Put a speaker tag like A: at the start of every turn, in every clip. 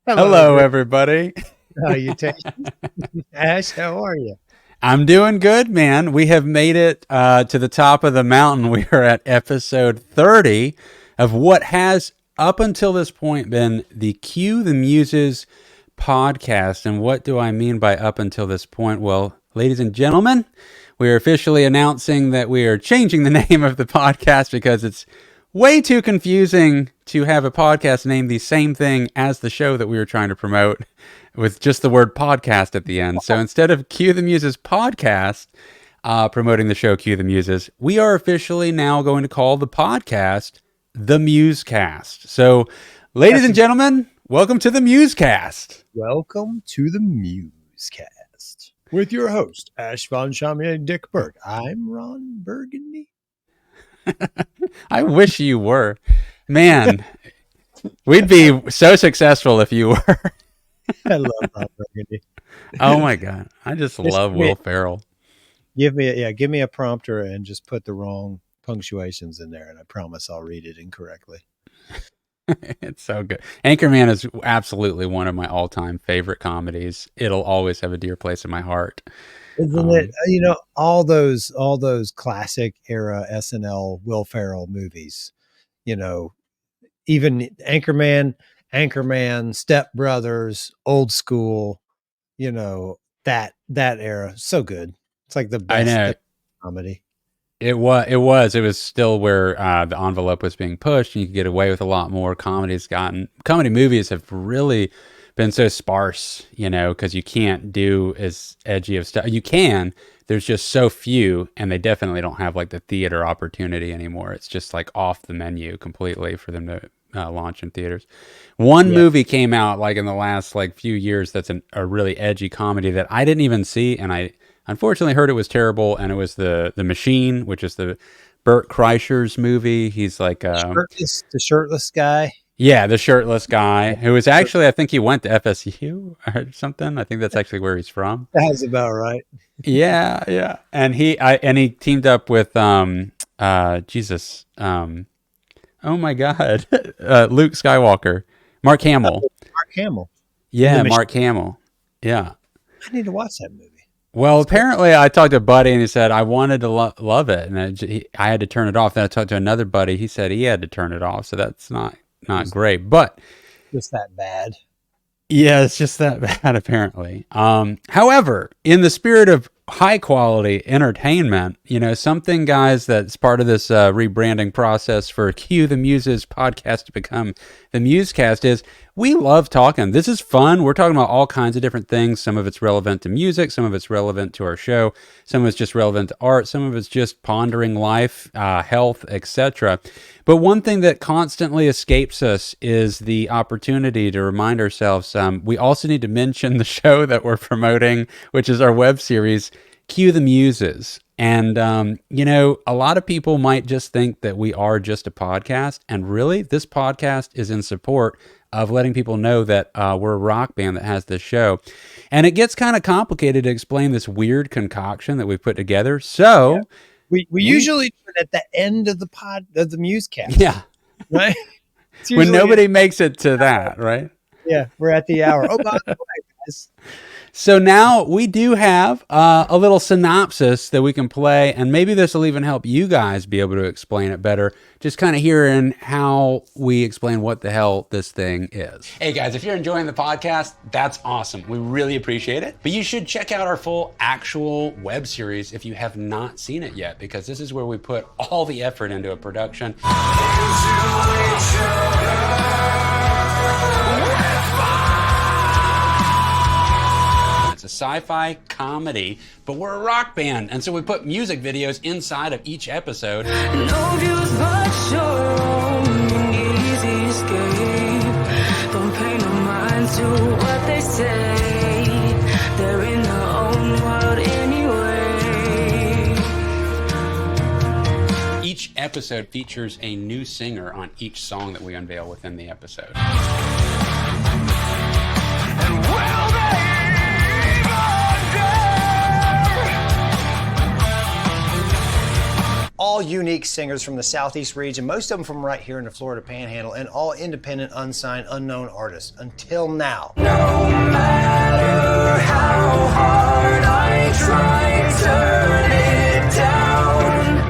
A: Hello, everybody.
B: Salutations. Ash, how are you?
A: I'm doing good, man. We have made it to the top of the mountain. We are at episode 30 of what has, up until this point, been the Cue the Muses podcast. And what do I mean by up until this point? Well, ladies and gentlemen, we are officially announcing that we are changing the name of the podcast because it's way too confusing to have a podcast named the same thing as the show that we were trying to promote with just the word podcast at the end. So instead of Cue the Muses podcast, promoting the show Cue the Muses, we are officially now going to call the podcast the MuseCast. So, ladies and gentlemen, welcome to the MuseCast.
B: Welcome to the MuseCast with your host, Ash Von Chamier Dick Berg. I'm Ron Burgundy.
A: I wish you were. Man, we'd be so successful if you were.
B: I love Ron Burgundy.
A: Oh my God. I just love Will Ferrell.
B: Give me a prompter and just put the wrong punctuations in there, and I promise I'll read it incorrectly.
A: It's so good. Anchorman is absolutely one of my all-time favorite comedies. It'll always have a dear place in my heart.
B: Isn't it? You know, all those classic era SNL Will Ferrell movies, you know, even Anchorman, Step Brothers, Old School, you know, that era. So good. It's like the best comedy.
A: It was still where the envelope was being pushed, and you could get away with a lot more. Comedy movies have really been so sparse, you know, because you can't do as edgy of stuff. You can, there's just so few, and they definitely don't have like the theater opportunity anymore. It's just like off the menu completely for them to launch in theaters. One movie came out like in the last like few years that's a really edgy comedy that I didn't even see, and I unfortunately heard it was terrible, and it was the Machine, which is the Bert Kreischer's movie. He's like
B: the shirtless guy.
A: Yeah, the shirtless guy who was actually, I think he went to FSU or something. I think that's actually where he's from.
B: That's about right.
A: Yeah. And he teamed up with Jesus. Oh my God, Luke Skywalker, Mark Hamill.
B: Mark Hamill.
A: Yeah, Mark Hamill. Yeah.
B: I need to watch that movie.
A: Well, apparently I talked to a buddy and he said I wanted to love it, and I had to turn it off. Then I talked to another buddy. He said he had to turn it off. So that's not great, but
B: just that bad.
A: Yeah, it's just that bad apparently. However, in the spirit of high quality entertainment, you know, something, guys, that's part of this rebranding process for Cue the Muses podcast to become the MuseCast is we love talking. This is fun. We're talking about all kinds of different things. Some of it's relevant to music. Some of it's relevant to our show. Some of it's just relevant to art. Some of it's just pondering life, health, etc. But one thing that constantly escapes us is the opportunity to remind ourselves we also need to mention the show that we're promoting, which is our web series, Cue the Muses. And, you know, a lot of people might just think that we are just a podcast. And really, this podcast is in support of letting people know that we're a rock band that has this show. And it gets kind of complicated to explain this weird concoction that we put together. So
B: we usually do it at the end of the MuseCast.
A: Yeah.
B: Right?
A: When nobody makes it to that, right?
B: Yeah, we're at the hour. Oh, by the way, guys.
A: So now we do have a little synopsis that we can play, and maybe this will even help you guys be able to explain it better. Just kind of hearing how we explain what the hell this thing is. Hey guys, if you're enjoying the podcast, that's awesome. We really appreciate it. But you should check out our full actual web series if you have not seen it yet, because this is where we put all the effort into a production. It's a sci-fi comedy, but we're a rock band, and so we put music videos inside of each episode. No views but your own easy escape. Don't pay no mind to what they say. They're in their own world anyway. Each episode features a new singer on each song that we unveil within the episode. And will they
B: all unique singers from the Southeast region, most of them from right here in the Florida Panhandle, and all independent, unsigned, unknown artists until now. No matter how hard I try, turn it down.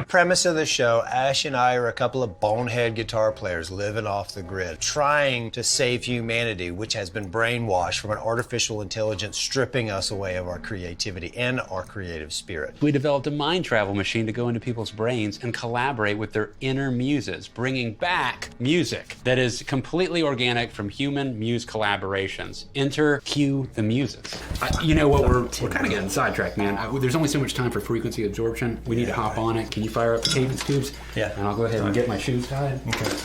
B: Premise of the show, Ash and I are a couple of bonehead guitar players living off the grid, trying to save humanity, which has been brainwashed from an artificial intelligence stripping us away of our creativity and our creative spirit.
A: We developed a mind travel machine to go into people's brains and collaborate with their inner muses, bringing back music that is completely organic from human muse collaborations. Enter Cue the Muses. You know what, we're kind of getting sidetracked, man. There's only so much time for frequency absorption. We need to hop on it. Can you fire up the cadence tubes?
B: Yeah.
A: And I'll go ahead and get my shoes tied.
B: Okay.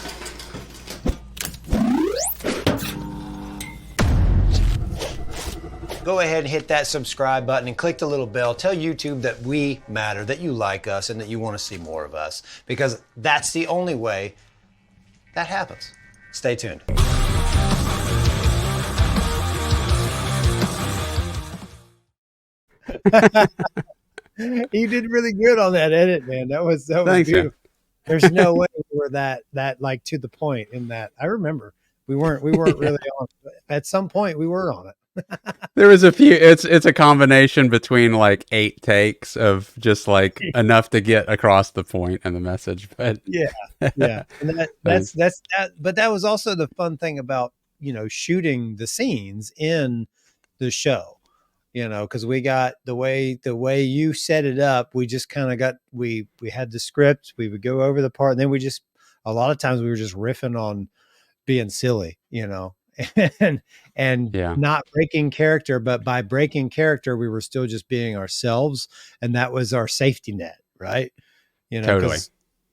B: Go ahead and hit that subscribe button and click the little bell. Tell YouTube that we matter, that you like us, and that you want to see more of us, because that's the only way that happens. Stay tuned. You did really good on that edit, man. That was
A: Thanks,
B: beautiful.
A: man.
B: There's no way we were that like to the point in that. I remember we weren't really on. At some point we were on it.
A: There was a few. It's a combination between like 8 takes of just like enough to get across the point and the message. But
B: yeah. And that's that. But that was also the fun thing about, you know, shooting the scenes in the show. You know, because we got the way you set it up. We just kind of got we had the script. We would go over the part, and then a lot of times we were just riffing on being silly, you know, and not breaking character. But by breaking character, we were still just being ourselves, and that was our safety net, right? You know,
A: totally.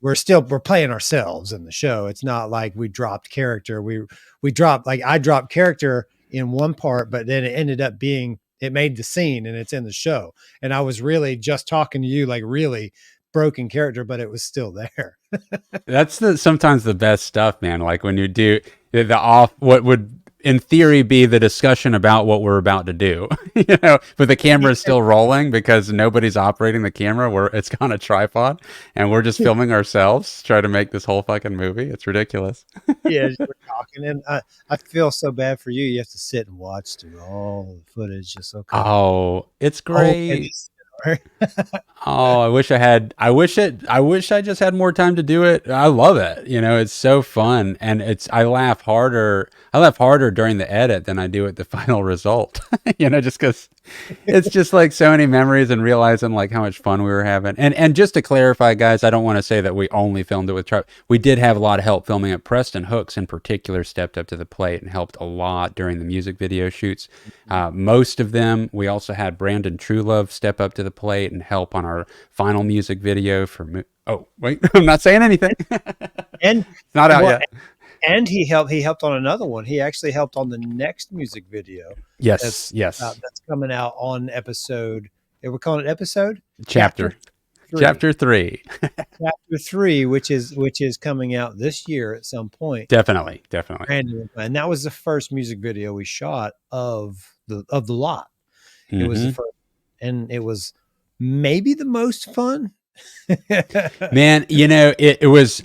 B: We're playing ourselves in the show. It's not like we dropped character. We dropped, like, I dropped character in one part, but then it ended up being, it made the scene and it's in the show. And I was really just talking to you, like really broken character, but it was still there.
A: That's sometimes the best stuff, man. Like when you do what would in theory be the discussion about what we're about to do, you know, but the camera is still rolling because nobody's operating the camera. It's on a tripod and we're just filming ourselves, trying to make this whole fucking movie. It's ridiculous.
B: Yeah, we're talking, and I feel so bad for you. You have to sit and watch through all the footage. Just okay.
A: Oh, it's great. Oh, I wish I just had more time to do it. I love it. You know, it's so fun, and I laugh harder during the edit than I do at the final result. You know, just because it's just like so many memories and realizing like how much fun we were having. And just to clarify, guys, I don't want to say that we only filmed it with Trip. We did have a lot of help filming it. Preston Hooks in particular stepped up to the plate and helped a lot during the music video shoots. Most of them. We also had Brandon Truelove step up to the plate and help on our final music video for. Oh wait, I'm not saying anything.
B: And
A: it's not out yet.
B: And he helped on another one. He actually helped on the next music video.
A: Yes.
B: That's coming out on episode. We're calling it episode?
A: Chapter 3. Chapter
B: 3, which is coming out this year at some point.
A: Definitely.
B: And that was the first music video we shot of the lot. It was the first, and it was maybe the most fun.
A: Man, you know, it was.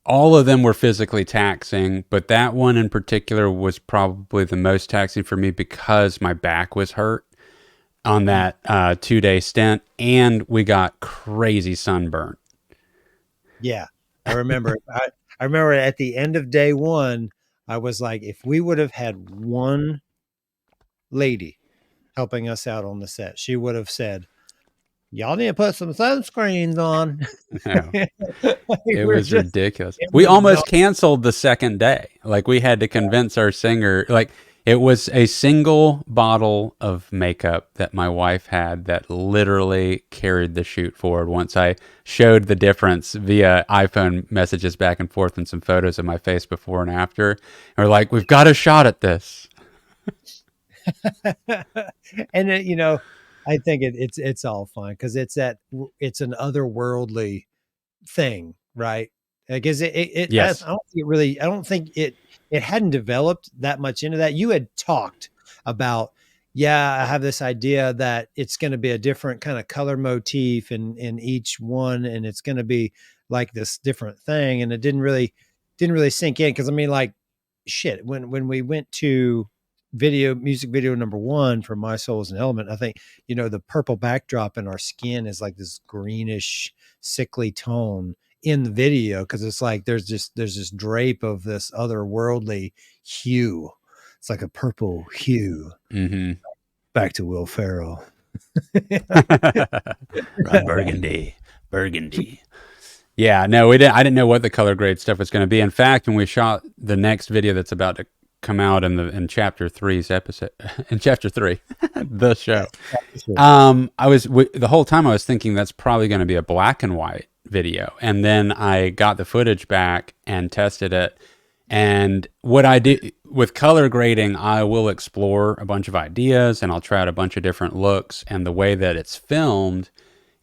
A: All of them were physically taxing, but that one in particular was probably the most taxing for me because my back was hurt on that 2-day stint, and we got crazy sunburn.
B: Yeah, I remember. I remember at the end of day 1, I was like, if we would have had one lady helping us out on the set, she would have said, y'all need to put some sunscreens on.
A: No. It was ridiculous. We almost canceled the second day. Like we had to convince our singer, like it was a single bottle of makeup that my wife had that literally carried the shoot forward. Once I showed the difference via iPhone messages back and forth and some photos of my face before and after, and we're like, we've got a shot at this.
B: And you know, I think it's all fun because it's an otherworldly thing, right? Because
A: yes.
B: I don't think it hadn't developed that much into that. You had talked about yeah, I have this idea that it's going to be a different kind of color motif in each one, and it's going to be like this different thing. And it didn't really sink in because I mean, like, shit. When we went to music video number one for My Soul is an Element, I think the purple backdrop in our skin is like this greenish, sickly tone in the video because it's like there's this drape of this otherworldly hue. It's like a purple hue.
A: Mm-hmm.
B: Back to Will Ferrell.
A: Ron Burgundy. Burgundy. Yeah, no, we didn't. I didn't know what the color grade stuff was going to be. In fact, when we shot the next video that's about to come out in chapter three's episode, in chapter three, the show, the whole time I was thinking that's probably going to be a black and white video, and then I got the footage back and tested it. And what I do with color grading, I will explore a bunch of ideas and I'll try out a bunch of different looks. And the way that it's filmed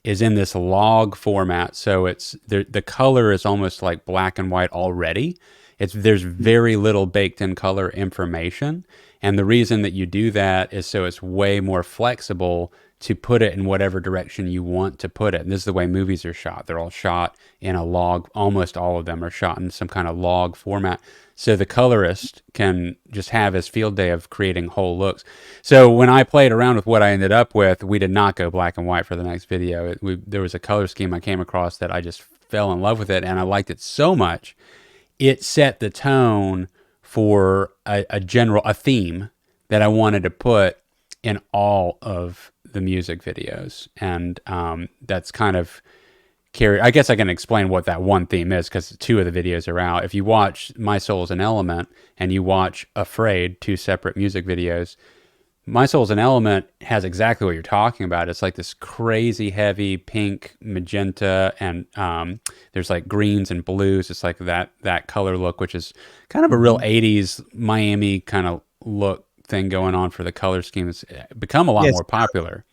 A: is in this log format, so it's the color is almost like black and white already. There's very little baked in color information, and the reason that you do that is so it's way more flexible to put it in whatever direction you want to put it. And this is the way movies are shot. They're all shot in a log. Almost all of them are shot in some kind of log format. So the colorist can just have his field day of creating whole looks. So when I played around with what I ended up with, we did not go black and white for the next video. There was a color scheme I came across that I just fell in love with it, and I liked it so much. It set the tone for a theme that I wanted to put in all of the music videos. And that's kind of carry. I guess I can explain what that one theme is because two of the videos are out. If you watch My Soul is an Element and you watch Afraid, two separate music videos, My Soul is an Element has exactly what you're talking about. It's like this crazy heavy pink, magenta, and there's like greens and blues. It's like that color look, which is kind of a real 80s Miami kind of look thing going on for the color scheme. It's become a lot more popular.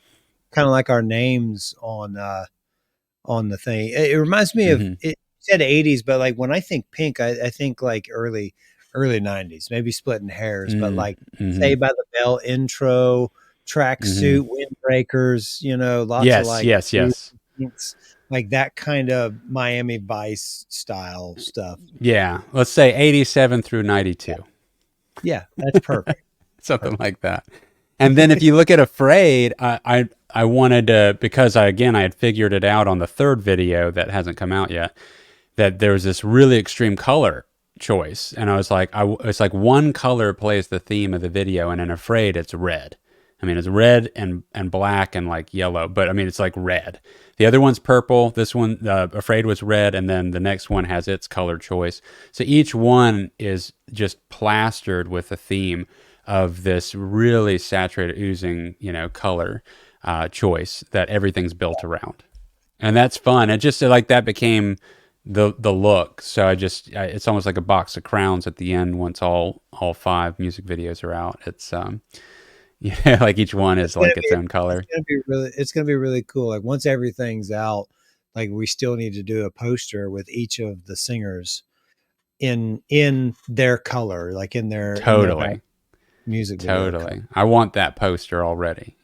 B: Kind of like our names on the thing. It reminds me of
A: Mm-hmm.
B: it said 80s, but like when I think pink, I think like early 90s, maybe splitting hairs, but like
A: Mm-hmm.
B: Saved by the Bell intro,
A: Mm-hmm.
B: tracksuit, windbreakers, lots of
A: Yes,
B: like
A: yes, yes.
B: pinks, like that kind of Miami Vice style stuff.
A: Yeah, let's say 87 through 92.
B: Yeah, that's perfect.
A: Something
B: Perfect.
A: like that. And then if you look at Afraid, I wanted to, because I had figured it out on the third video that hasn't come out yet, that there was this really extreme color choice. And I was like, it's like one color plays the theme of the video, and in Afraid, it's red. I mean, it's red and black and like yellow, but I mean, it's like red. The other one's purple. This one, Afraid, was red, and then the next one has its color choice. So each one is just plastered with a theme of this really saturated, oozing, color choice that everything's built around, and that's fun. It just like that became the look. So it's almost like a box of crowns at the end once all five music videos are out. It's like each one
B: It's
A: is
B: gonna
A: like its
B: be
A: own color.
B: it's gonna be really cool. Like once everything's out, like we still need to do a poster with each of the singers in their color, like in their back
A: Totally.
B: music video color.
A: Totally. I want that poster already,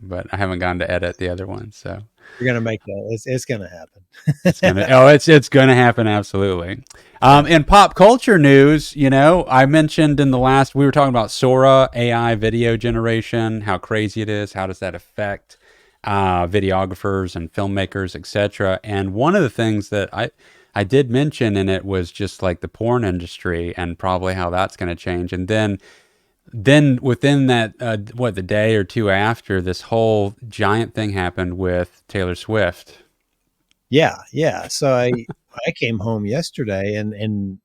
A: but I haven't gotten to edit the other one, so
B: You're gonna make that. It's gonna happen.
A: it's gonna happen, absolutely.
B: Yeah.
A: In pop culture news, I mentioned in the last, we were talking about Sora AI video generation, how crazy it is, how does that affect videographers and filmmakers, etc. And one of the things that I did mention in it was just like the porn industry and probably how that's going to change. And then within that, the day or two after, this whole giant thing happened with Taylor Swift.
B: Yeah, yeah. So I came home yesterday and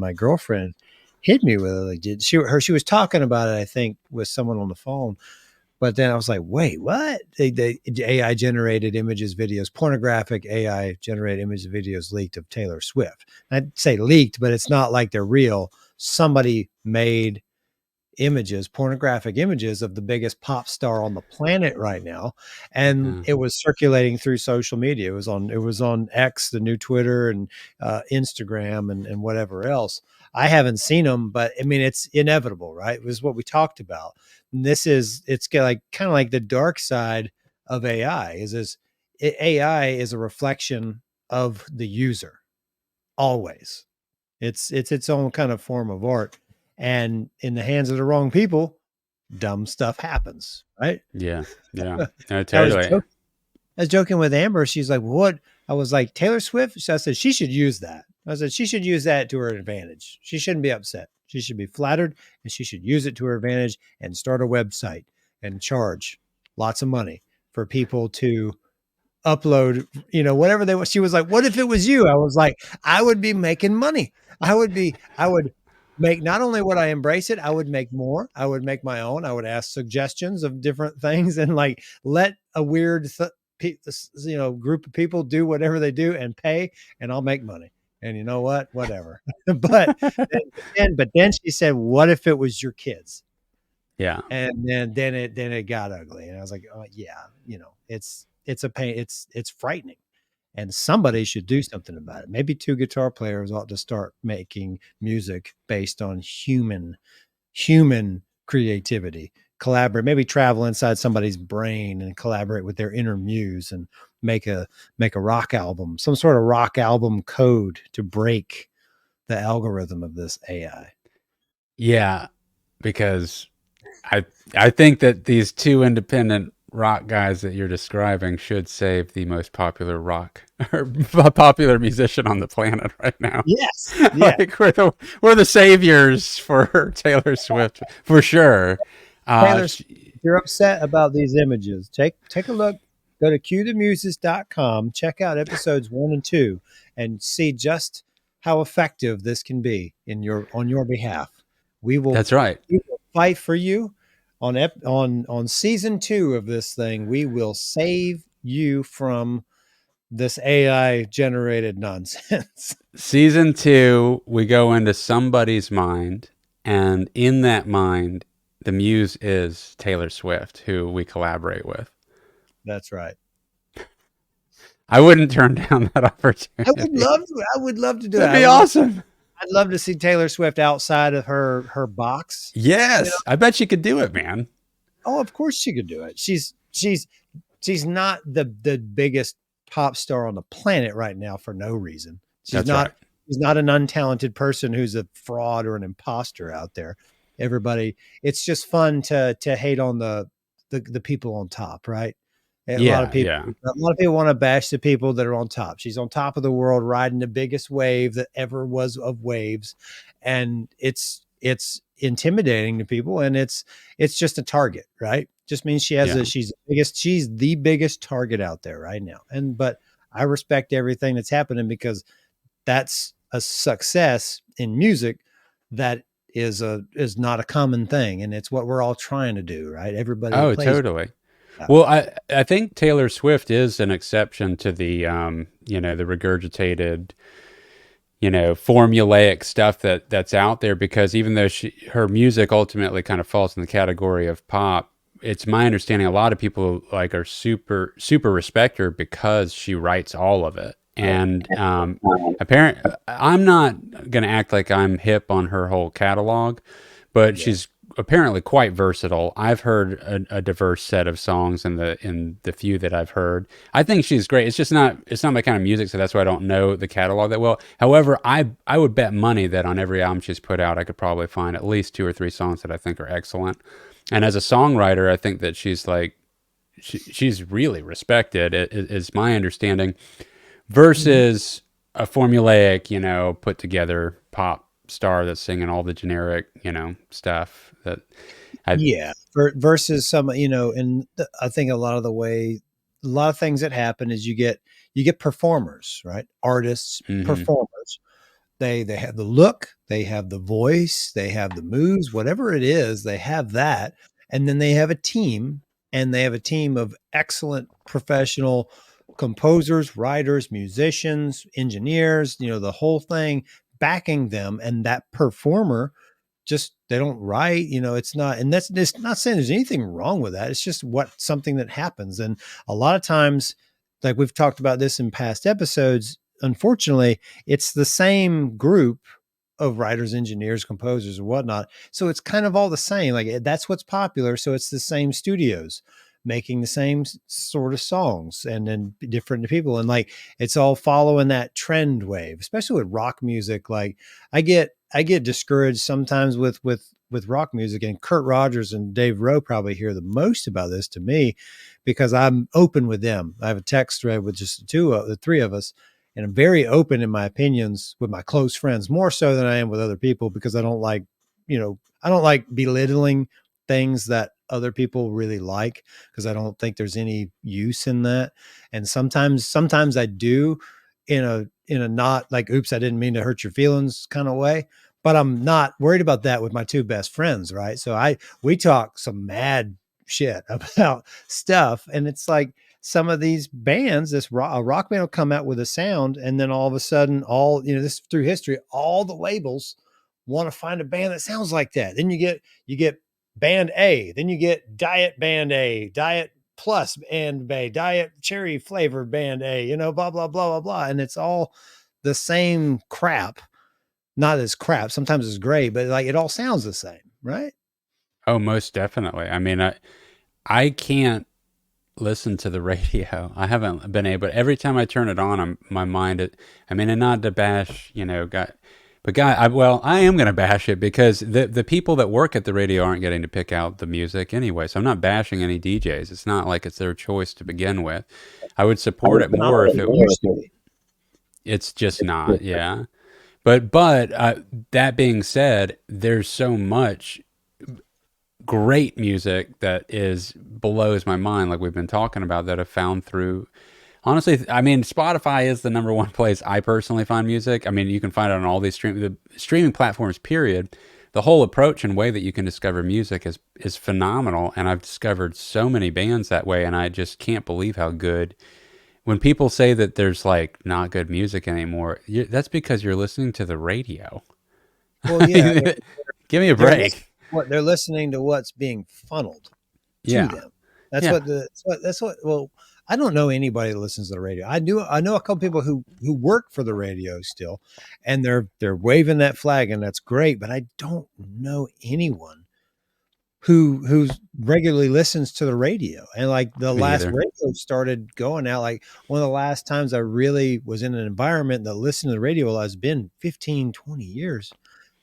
B: my girlfriend hit me with it. Like, she was talking about it, I think, with someone on the phone. But then I was like, wait, what? They AI generated images, videos, pornographic AI generated images, videos leaked of Taylor Swift. I'd say leaked, but it's not like they're real. Somebody made images, pornographic images of the biggest pop star on the planet right now, and
A: Uh,
B: it was circulating through social media. It was on X, the new Twitter, and Instagram, and whatever else. I haven't seen them, but I mean, it's inevitable, right? It was what we talked about. And it's like kind of like the dark side of AI AI is a reflection of the user always. It's its own kind of form of art. And in the hands of the wrong people, dumb stuff happens, right?
A: Yeah. Yeah. No,
B: I was
A: totally.
B: joking, I was joking with Amber. She's like, "What?" I was like, "Taylor Swift." So I said, "She should use that." I said, "She should use that to her advantage. She shouldn't be upset. She should be flattered, and she should use it to her advantage and start a website and charge lots of money for people to upload, whatever they want." She was like, "What if it was you?" I was like, "I would be making money. I would make, not only would I embrace it, I would make more. I would make my own. I would ask suggestions of different things and like let a weird, group of people do whatever they do and pay, and I'll make money. And you know what? Whatever." But then she said, "What if it was your kids?"
A: Yeah.
B: And then it got ugly, and I was like, "Oh yeah, it's a pain. It's frightening, and somebody should do something about it. Maybe two guitar players ought to start making music based on human creativity. Collaborate, maybe travel inside somebody's brain and collaborate with their inner muse and make a rock album, some sort of rock album code to break the algorithm of this AI."
A: Yeah. Because I I think that these two independent rock guys that you're describing should save the most popular rock or popular musician on the planet right now.
B: Yes, yeah.
A: Like we're the saviors for Taylor Swift for sure.
B: Taylor,
A: Uh,
B: if you're upset about these images, take a look. Go to cuethemuses.com, check out episodes 1 and 2, and see just how effective this can be on your behalf. We will,
A: that's right.
B: we will fight for you on season 2 of this thing. We will save you from this AI generated nonsense.
A: Season 2, we go into somebody's mind, and in that mind, the muse is Taylor Swift, who we collaborate with.
B: That's right.
A: I wouldn't turn down that
B: I would
A: opportunity.
B: love to. I would love to do it.
A: That'd be awesome.
B: I'd love to see Taylor Swift outside of her box. You know,
A: Yes, I bet she could do it, man.
B: oh, of course she could do it. She's not the biggest pop star on the planet right now for no reason.
A: That's right.
B: She's not an untalented person who's a fraud or an imposter out there. Everybody, it's just fun to hate on the people on top, right?
A: Yeah, yeah,
B: A lot of people want to bash the people that are on top. She's on top of the world, riding the biggest wave that ever was of waves, and it's intimidating to people, and it's just a target, right? Just means
A: yeah.
B: she's the biggest target out there right now. But I respect everything that's happening because that's a success in music that is not a common thing, and it's what we're all trying to do, right? Everybody that
A: Oh,
B: plays.
A: totally.
B: Yeah.
A: Well, I think Taylor Swift is an exception to the the regurgitated, formulaic stuff that's out there because even though her music ultimately kind of falls in the category of pop, it's my understanding a lot of people like are super respect her because she writes all of it. And I'm not gonna act like I'm hip on her whole catalog, but
B: Yeah.
A: she's apparently quite versatile. I've heard a diverse set of songs in the few that I've heard. I think she's great. It's not my kind of music, so that's why I don't know the catalog that well. However, I would bet money that on every album she's put out, I could probably find at least 2 or 3 songs that I think are excellent. And as a songwriter, I think that she's really respected. Is my understanding
B: Mhm.
A: versus a formulaic, put together pop star that's singing all the generic, stuff that I
B: Yeah. Versus some, and I think a lot of things that happen is you get performers, right? Artists,
A: mhm.
B: performers. They have the look, they have the voice, they have the moves, whatever it is, they have that, and then they have a team, and they have a team of excellent professional composers, writers, musicians, engineers, the whole thing backing them, and that performer just they don't write, it's not, and that's it's not saying there's anything wrong with that. It's just something that happens. And a lot of times, like we've talked about this in past episodes, unfortunately, it's the same group of writers, engineers, composers, and whatnot. So it's kind of all the same. Like that's what's popular. So it's the same studios making the same sort of songs and then different people. And like it's all following that trend wave, especially with rock music. Like I get discouraged sometimes with rock music, and Kurt Rogers and Dave Rowe probably hear the most about this to me because I'm open with them. I have a text thread with just the three of us, and I'm very open in my opinions with my close friends, more so than I am with other people, because I don't like, I don't like belittling things that other people really like, because I don't think there's any use in that. And sometimes I do, in a not like, oops, I didn't mean to hurt your feelings kind of way. But I'm not worried about that with my two best friends, right? So we talk some mad shit about stuff, and it's like some of these bands, a rock band will come out with a sound, and then all of a sudden, this through history, all the labels want to find a band that sounds like that. Then you get band A, then you get diet band A, diet plus band A, diet cherry flavored band A, blah blah blah blah blah, and it's all the same crap. Not as crap. Sometimes it's great, but like it all sounds the same, right?
A: Oh, most definitely. I mean, I can't listen to the radio. I haven't been able. Every time I turn it on, my mind. I mean, and not to bash, well, I am going to bash it because the people that work at the radio aren't getting to pick out the music anyway. So I'm not bashing any DJs. It's not like it's their choice to begin with. I would support it
B: Not
A: more
B: like
A: if
B: it
A: it.
B: used to be.
A: It's just not. Yeah. But that being said, there's so much great music that is blows my mind, like we've been talking about, that I've found through. Honestly, I mean, Spotify is the number one place I personally find music. I mean, you can find it on all these streaming platforms. Period. The whole approach and way that you can discover music is phenomenal, and I've discovered so many bands that way, and I just can't believe how good. When people say that there's like not good music anymore, that's because you're listening to the radio.
B: Well, yeah,
A: Give me a
B: they're listening,
A: break.
B: they're listening to what's being funneled to
A: Yeah,
B: them. That's
A: yeah.
B: what the that's what. Well, I don't know anybody that listens to the radio. I do. I know a couple people who work for the radio still, and they're waving that flag, and that's great. But I don't know anyone who's regularly listens to the radio. And like the
A: Me
B: last
A: either.
B: radio started going out, like one of the last times I really was in an environment that listened to the radio, well, it's been 15, 20 years,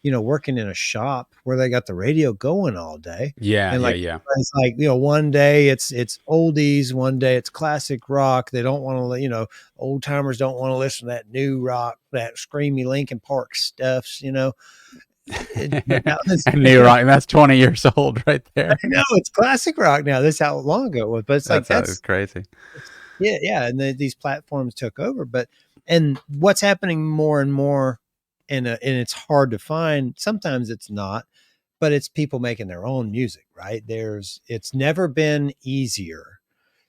B: working in a shop where they got the radio going all day.
A: Yeah,
B: And
A: yeah,
B: like
A: yeah.
B: it's like, one day it's oldies, one day it's classic rock. They don't want to, old timers don't want to listen to that new rock, that screamy Linkin Park stuff. But that was,
A: And New Rock, that's 20 years old right there.
B: no, it's classic rock now. This is how long ago it was, but it's like
A: That's crazy.
B: yeah, yeah. And these platforms took over, and what's happening more and more, and it's hard to find. Sometimes it's not, but it's people making their own music, right? It's never been easier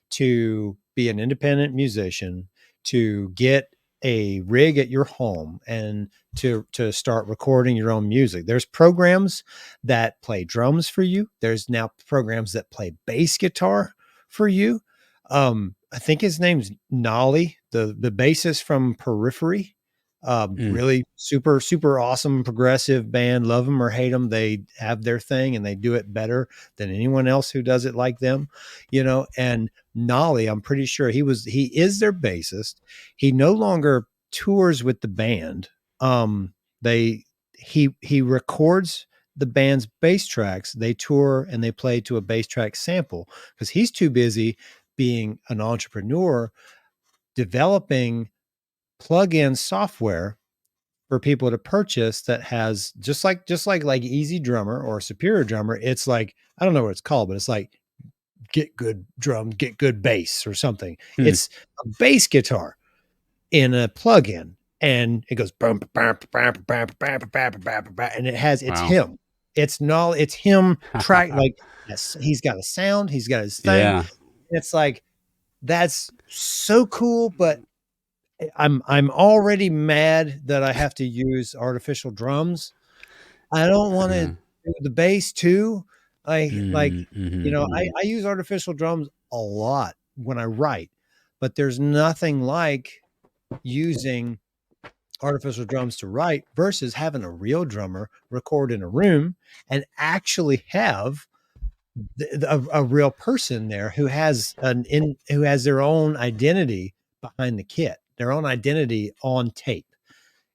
B: to be an independent musician, to get a rig at your home, and to start recording your own music. There's programs that play drums for you. There's now programs that play bass guitar for you. I think his name's Nolly, the bassist from Periphery.
A: Mm.
B: Really super, super awesome progressive band. Love them or hate them, they have their thing and they do it better than anyone else who does it like them, and Nolly, I'm pretty sure he is their bassist. He no longer tours with the band. They he records the band's bass tracks. They tour and they play to a bass track sample because he's too busy being an entrepreneur developing plug-in software for people to purchase that has just like Easy Drummer or Superior Drummer. It's like, I don't know what it's called, but it's like get good drums, get good bass or something.
A: Mm.
B: It's a bass guitar in a plug-in, and it goes bum, bum, bum, bum, bum, bum, bum, bum, and it's
A: Wow.
B: him. It's him track, like, yes, he's got a sound, he's got his thing.
A: Yeah.
B: It's like, that's so cool, but I'm already mad that I have to use artificial drums. I don't want to
A: Yeah.
B: do the bass too. Like,
A: Mm, mhm, mhm.
B: I use artificial drums a lot when I write, but there's nothing like using artificial drums to write versus having a real drummer record in a room and actually have a real person there who has who has their own identity behind the kit, their own identity on tape.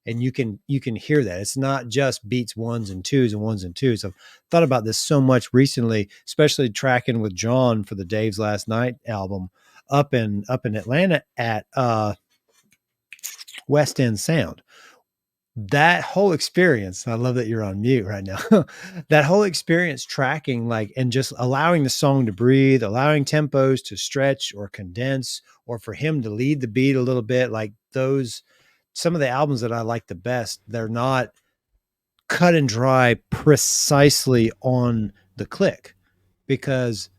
B: And you can hear that it's not just beats ones and twos and ones and twos. I've thought about this so much recently, especially tracking with John for the Dave's Last Night album up in Atlanta at West End Sound. That whole experience, I love that you're on mute right now. That whole experience tracking, like, and just allowing the song to breathe, allowing tempos to stretch or condense, or for him to lead the beat a little bit, like those, some of the albums that I like the best, they're not cut and dry precisely on the click, because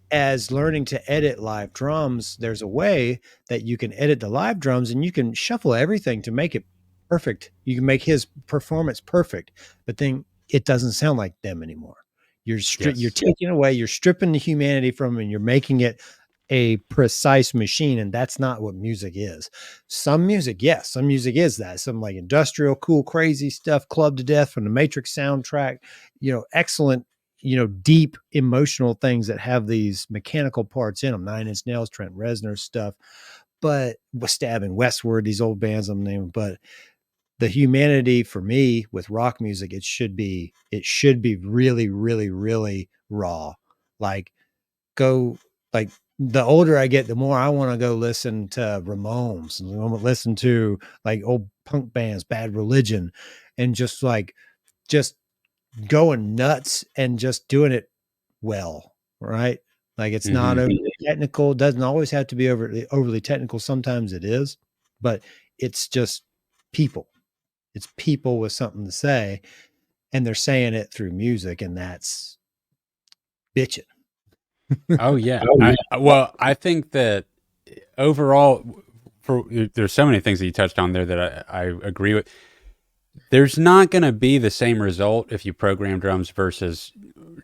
B: as learning to edit live drums, there's a way that you can edit the live drums and you can shuffle everything to make it perfect. You can make his performance perfect, but then it doesn't sound like them anymore. You're you're taking away, you're stripping the humanity from them, and you're making it a precise machine, and that's not what music is. Some music, yes, some music is that. Some like industrial, cool, crazy stuff, Club to Death from the Matrix soundtrack, excellent, deep emotional things that have these mechanical parts in them. Nine Inch Nails, Trent Reznor stuff, but was Stabbing Westward, these old bands I'm naming. But the humanity for me with rock music, it should be really, really, really raw. Like, go, like, the older I get, the more I want to go listen to Ramones and listen to like old punk bands, Bad Religion, and just going nuts and just doing it well, right? Like, it's not overly technical. It doesn't always have to be overly technical. Sometimes it is, but it's just people. It's people with something to say, and they're saying it through music, and that's bitching.
A: Oh yeah. Well, I think that overall, there's so many things that you touched on there that I agree with. There's not going to be the same result if you program drums versus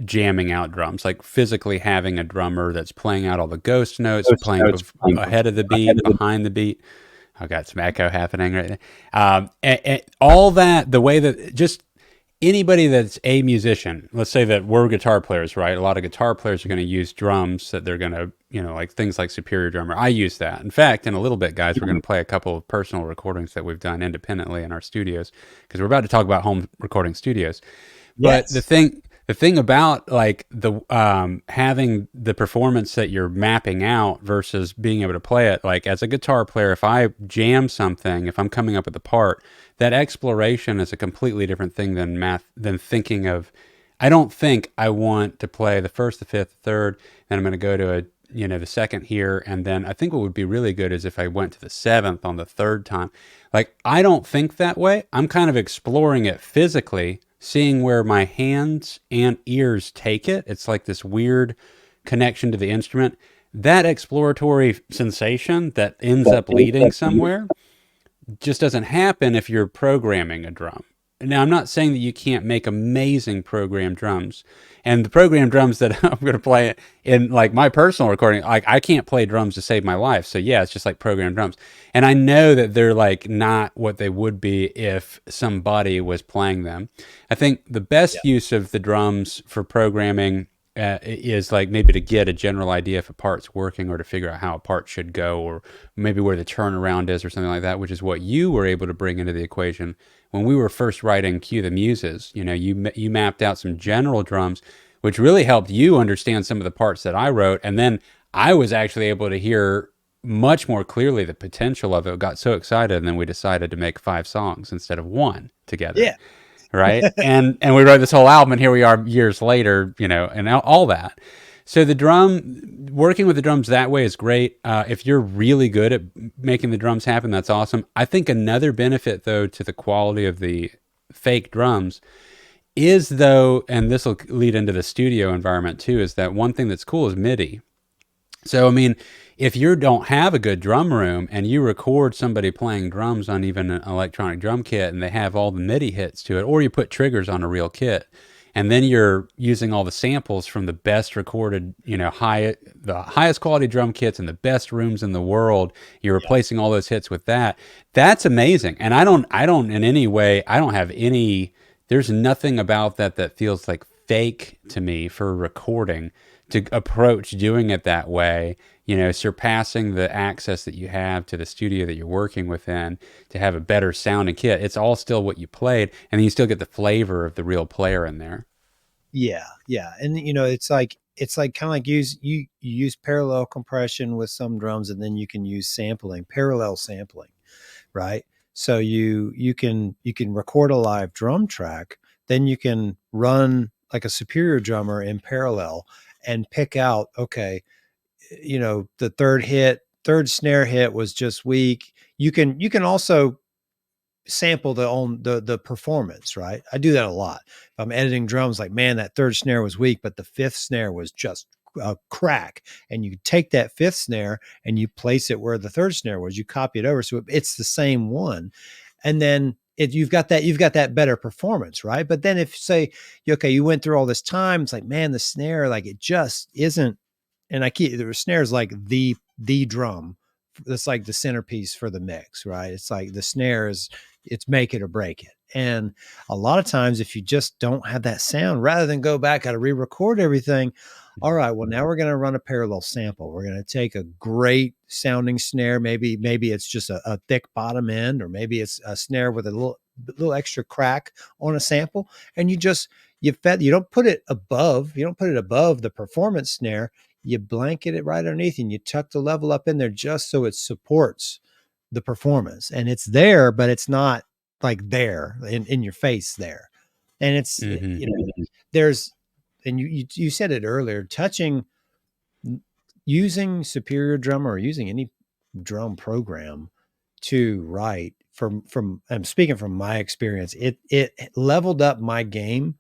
A: jamming out drums, like physically having a drummer that's playing out all the ghost notes, playing ahead of the beat, behind the beat. I've got some echo happening right there. And all that, the way that just anybody that's a musician, let's say that we're guitar players, right? A lot of guitar players are going to use drums that they're going to, like things like Superior Drummer. I use that. In fact, in a little bit, guys, we're going to play a couple of personal recordings that we've done independently in our studios, because we're about to talk about home recording studios. But the thing about like the having the performance that you're mapping out versus being able to play it, like as a guitar player, if I jam something, if I'm coming up with a part, that exploration is a completely different thing than thinking of. I don't think I want to play the first, the fifth, the third, then I'm going to go to the second here, and then I think what would be really good is if I went to the seventh on the third time. Like, I don't think that way. I'm kind of exploring it physically, seeing where my hands and ears take it. It's like this weird connection to the instrument. That exploratory sensation that ends up leading somewhere just doesn't happen if you're programming a drum. Now, I'm not saying that you can't make amazing programmed drums. And the programmed drums that I'm going to play in like my personal recording, like I can't play drums to save my life. So yeah, it's just like programmed drums. And I know that they're like not what they would be if somebody was playing them. I think the best use of the drums for programming is like maybe to get a general idea if a part's working, or to figure out how a part should go, or maybe where the turnaround is or something like that, which is what you were able to bring into the equation when we were first writing Cue the Muses. You mapped out some general drums, which really helped you understand some of the parts that I wrote, and then I was actually able to hear much more clearly the potential of it. Got so excited, and then we decided to make 5 songs instead of 1 together.
B: Yeah.
A: Right. and we wrote this whole album, and here we are years later, and all that. So working with the drums that way is great. If you're really good at making the drums happen, that's awesome. I think another benefit, though, to the quality of the fake drums is, though, and this will lead into the studio environment too, is that one thing that's cool is MIDI. So, I mean, if you don't have a good drum room and you record somebody playing drums on even an electronic drum kit and they have all the MIDI hits to it, or you put triggers on a real kit and then you're using all the samples from the best recorded, the highest quality drum kits in the best rooms in the world. You're
B: Yeah.
A: replacing all those hits with that. That's amazing. And I don't in any way, I don't have any, there's nothing about that that feels like fake to me for recording, to approach doing it that way, surpassing the access that you have to the studio that you're working within to have a better sounding kit. It's all still what you played, and then you still get the flavor of the real player in there.
B: Yeah, yeah, and it's like kind of like you use parallel compression with some drums, and then you can use sampling, parallel sampling, right? So you can record a live drum track, then you can run like a superior drummer in parallel and pick out, okay, the third snare hit was just weak. You can also sample the performance, right? I do that a lot. If I'm editing drums, like, man, that third snare was weak, but the fifth snare was just a crack. And you take that fifth snare and you place it where the third snare was. You copy it over, so it's the same one, and then you've got that better performance, right? But then if say, okay, you went through all this time, it's like, man, the snare, like, it just isn't. And I keep the snares like the drum. That's like the centerpiece for the mix, right? It's like the snare is, it's make it or break it. And a lot of times, if you just don't have that sound, rather than go back, got to re-record everything. All right, well, now we're going to run a parallel sample. We're going to take a great sounding snare. Maybe it's just a thick bottom end, or maybe it's a snare with a little extra crack on a sample. And you don't put it above, the performance snare. You blanket it right underneath, and you tuck the level up in there just so it supports the performance. And it's there, but it's not like there in your face there. And it's,
A: Hmm.
B: there's, and you said it earlier, using Superior Drummer or using any drum program to write, from I'm speaking from my experience, it leveled up my game,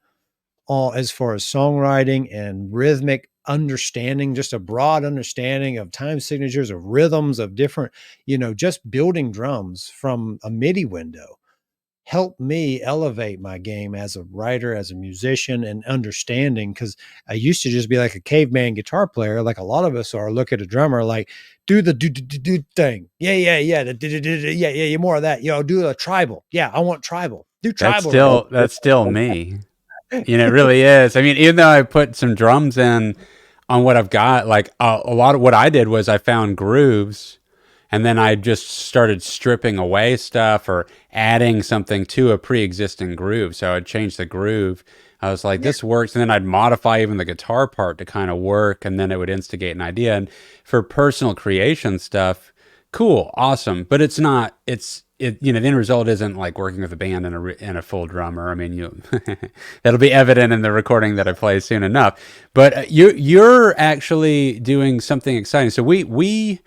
B: all as far as songwriting and rhythmic understanding, just a broad understanding of time signatures, of rhythms, of different, just building drums from a MIDI window helped me elevate my game as a writer, as a musician, and understanding. Because I used to just be like a caveman guitar player, like a lot of us are. Look at a drummer, like, do the do thing, yeah, yeah, more of that. Do a tribal, yeah, I want tribal, do
A: That's
B: tribal right.
A: still that's still me. It really is. I mean, even though I put some drums in on what I've got, like a lot of what I did was I found grooves, and then I just started stripping away stuff or adding something to a pre-existing groove. So I'd change the groove. I was like,
B: Yeah.
A: this works. And then I'd modify even the guitar part to kind of work. And then it would instigate an idea. And for personal creation stuff, cool, awesome. But it's not, the end result isn't like working with a band and a full drummer. I mean, that'll be evident in the recording that I play soon enough. But you're actually doing something exciting. So we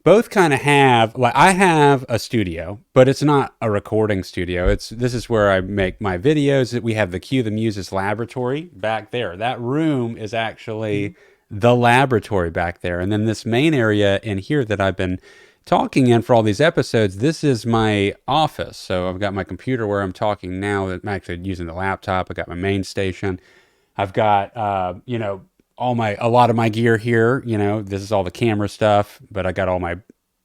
A: both kind of have, like, I have a studio, but it's not a recording studio. This is where I make my videos. We have the Muses laboratory back there. That room is actually the laboratory back there. And then this main area in here that I've been talking in for all these episodes, this is my office. So I've got my computer where I'm talking now. I'm actually using the laptop. I got my main station. I've got, a lot of my gear here. This is all the camera stuff, but I got all my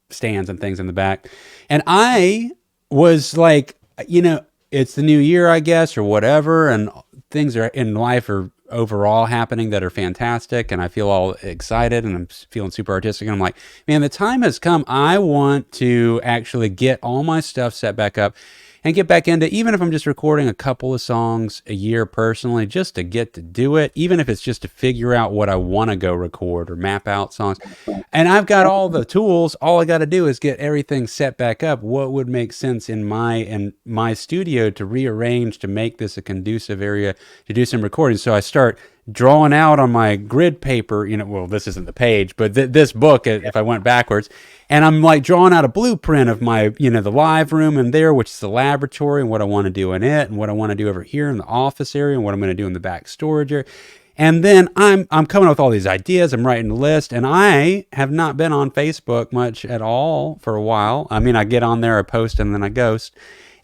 A: stands and things in the back. And I was like, it's the new year, I guess, or whatever, and things are in life are overall happening that are fantastic, and I feel all excited, and I'm feeling super artistic, and I'm like, man, the time has come. I want to actually get all my stuff set back up and get back into, even if I'm just recording a couple of songs a year personally, just to get to do it, even if it's just to figure out what I want to go record or map out songs. And I've got all the tools. All I got to do is get everything set back up. What would make sense in my studio to rearrange to make this a conducive area to do some recording? So I start drawing out on my grid paper, well, this isn't the page, but this book, if I went backwards, and I'm like drawing out a blueprint of my, the live room in there, which is the laboratory, and what I want to do in it, and what I want to do over here in the office area, and what I'm going to do in the back storage area. And then I'm coming up with all these ideas. I'm writing a list, and I have not been on Facebook much at all for a while. I mean, I get on there, I post, and then I ghost.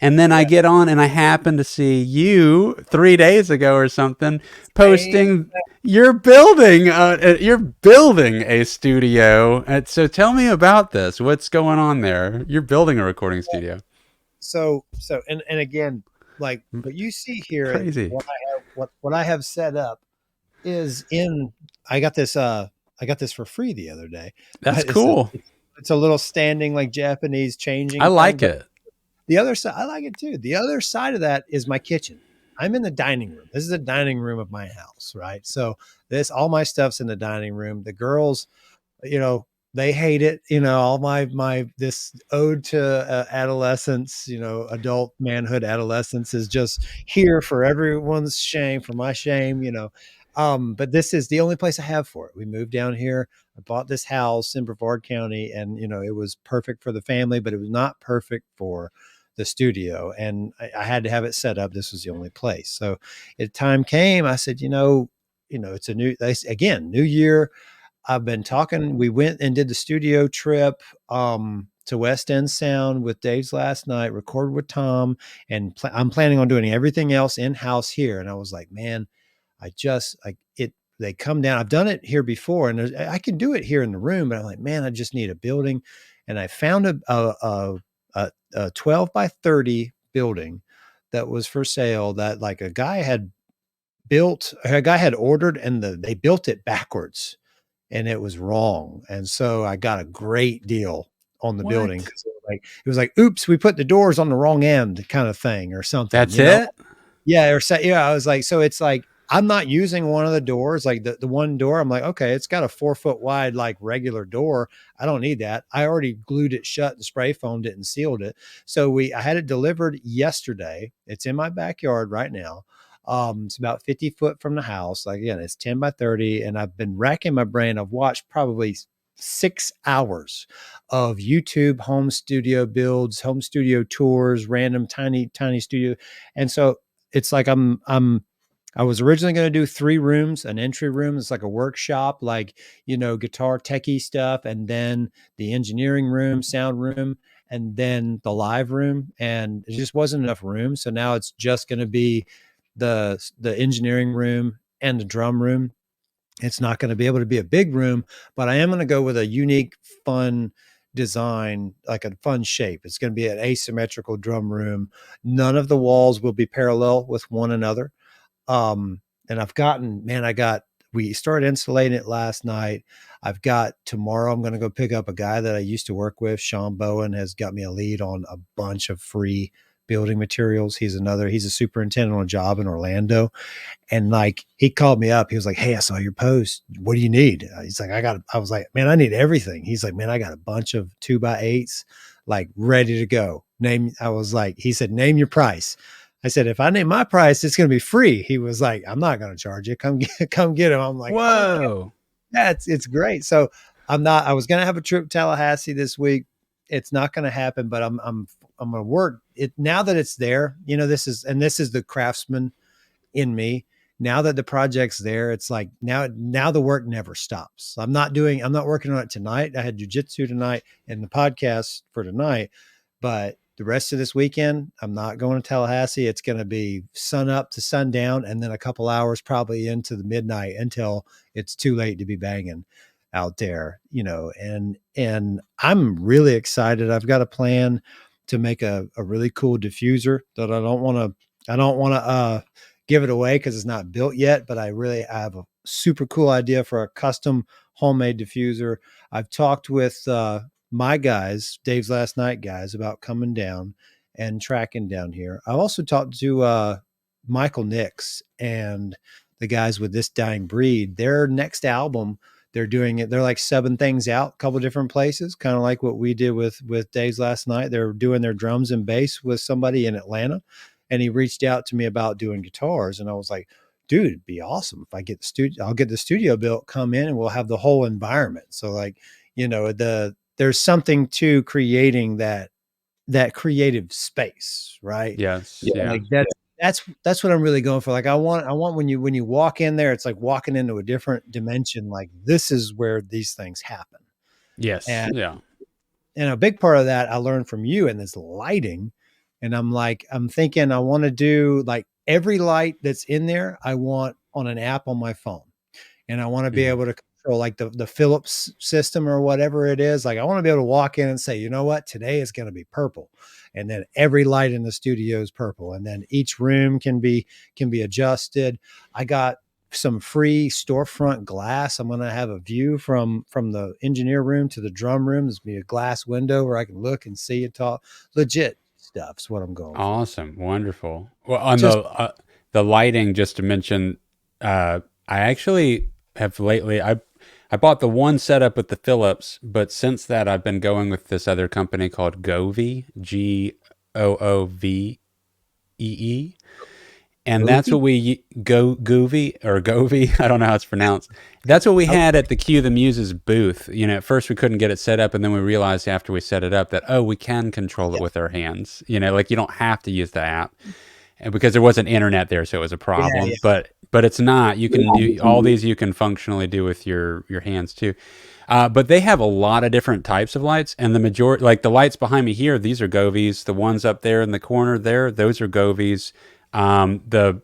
A: And then I
B: Yeah.
A: get on and I happen to see you 3 days ago or something
B: Same.
A: posting you're building a studio. So tell me about this. What's going on there? You're building a recording studio.
B: And again, like what you see here,
A: Crazy.
B: what I have set up is in. I got this. I got this for free the other day,
A: That's
B: but
A: cool.
B: it's a little standing like Japanese
A: I
B: changing thing.
A: like
B: But
A: it.
B: the other side, I like it too. The other side of that is my kitchen. I'm in the dining room. This is the dining room of my house, right? So this all my stuff's in the dining room. The girls, you know, they hate it. All my this ode to adolescence, adult manhood, adolescence is just here for everyone's shame, for my shame. But this is the only place I have for it. We moved down here. I bought this house in Brevard County, and it was perfect for the family, but it was not perfect for the studio. And I had to have it set up. This was the only place. So, at time came, I said, it's a new, again, new year. I've been talking. We went and did the studio trip to West End Sound with Dave's last night, recorded with Tom, and I'm planning on doing everything else in house here. And I was like, man, I just like it. They come down. I've done it here before, and I can do it here in the room. But I'm like, man, I just need a building, and I found a 12 by 30 building that was for sale. That like a guy had ordered, and they built it backwards, and it was wrong. And so I got a great deal on the building
A: What?
B: because it was like, oops, we put the doors on the wrong end kind of thing or something,
A: That's it?
B: Yeah. Yeah. I was like, so it's like, I'm not using one of the doors, like the one door. I'm like, okay, it's got a 4 foot wide, like regular door. I don't need that. I already glued it shut and spray foamed it and sealed it. So I had it delivered yesterday. It's in my backyard right now. It's about 50 foot from the house. Like, again, it's 10 by 30. And I've been racking my brain. I've watched probably 6 hours of YouTube home studio builds, home studio tours, random tiny, tiny studio. And so it's like I was originally going to do 3 rooms, an entry room. It's like a workshop, like, guitar techie stuff. And then the engineering room, sound room, and then the live room. And it just wasn't enough room. So now it's just going to be the engineering room and the drum room. It's not going to be able to be a big room, but I am going to go with a unique, fun design, like a fun shape. It's going to be an asymmetrical drum room. None of the walls will be parallel with one another. And we started insulating it last night. I've got tomorrow, I'm going to go pick up a guy that I used to work with. Sean Bowen has got me a lead on a bunch of free building materials. He's a superintendent on a job in Orlando. And like, he called me up. He was like, hey, I saw your post. What do you need? He's like, I was like, man, I need everything. He's like, man, I got a bunch of 2x8s, like ready to go. He said, name your price. I said, if I name my price, it's going to be free. He was like, I'm not going to charge you. Come get him. I'm like, okay,
A: Whoa.
B: yeah, it's great. So I was going to have a trip to Tallahassee this week. It's not going to happen, but I'm going to work it now that it's there. This is the craftsman in me. Now that the project's there, it's like now the work never stops. I'm not working on it tonight. I had jujitsu tonight and the podcast for tonight, but the rest of this weekend, I'm not going to Tallahassee. It's going to be sun up to sundown, and then a couple hours probably into the midnight until it's too late to be banging out there, and I'm really excited. I've got a plan to make a really cool diffuser that I don't want to give it away because it's not built yet, but I have a super cool idea for a custom homemade diffuser. I've talked with my guys, Dave's last night guys, about coming down and tracking down here. I've also talked to Michael Nix and the guys with This Dying Breed. Their next album, they're doing it. They're like subbing things out a couple different places, kind of like what we did with Dave's last night. They're doing their drums and bass with somebody in Atlanta, and he reached out to me about doing guitars, and I was like, dude, it'd be awesome if I get the studio. I'll get the studio built, come in, and we'll have the whole environment. So like, there's something to creating that creative space, right?
A: Yes. Yeah.
B: Like that's what I'm really going for. Like I want when you walk in there, it's like walking into a different dimension. Like this is where these things happen.
A: Yes.
B: And
A: Yeah.
B: and a big part of that I learned from you, and this lighting And I'm thinking I want to do like every light that's in there, I want on an app on my phone. And I want to be
A: Mhm.
B: able to control like the Philips system or whatever it is. Like I want to be able to walk in and say, you know what, today is going to be purple. And then every light in the studio is purple. And then each room can be adjusted. I got some free storefront glass. I'm going to have a view from the engineer room to the drum room. There's be a glass window where I can look and see and talk. Legit stuff's what I'm going for.
A: Awesome, wonderful. Well, on
B: Just
A: the lighting, just to mention, I actually have lately. I bought the one setup with the Philips, but since that, I've been going with this other company called Govee, Goovee, and that's what
B: movie.
A: we go Goovee or Govee. I don't know how it's pronounced. That's what we
B: Okay.
A: had at the Cue the Muses booth. You know, at first we couldn't get it set up, and then we realized after we set it up that we can control it
B: Yeah.
A: with our hands. You know, like you don't have to use the app, and because there wasn't internet there, so it was a
B: Yeah.
A: problem. But it's not. You can do all these. You can functionally do with your hands too. But they have a lot of different types of lights, and the majority, like the lights behind me here, these are Govies. The ones up there in the corner there, those are Govies. The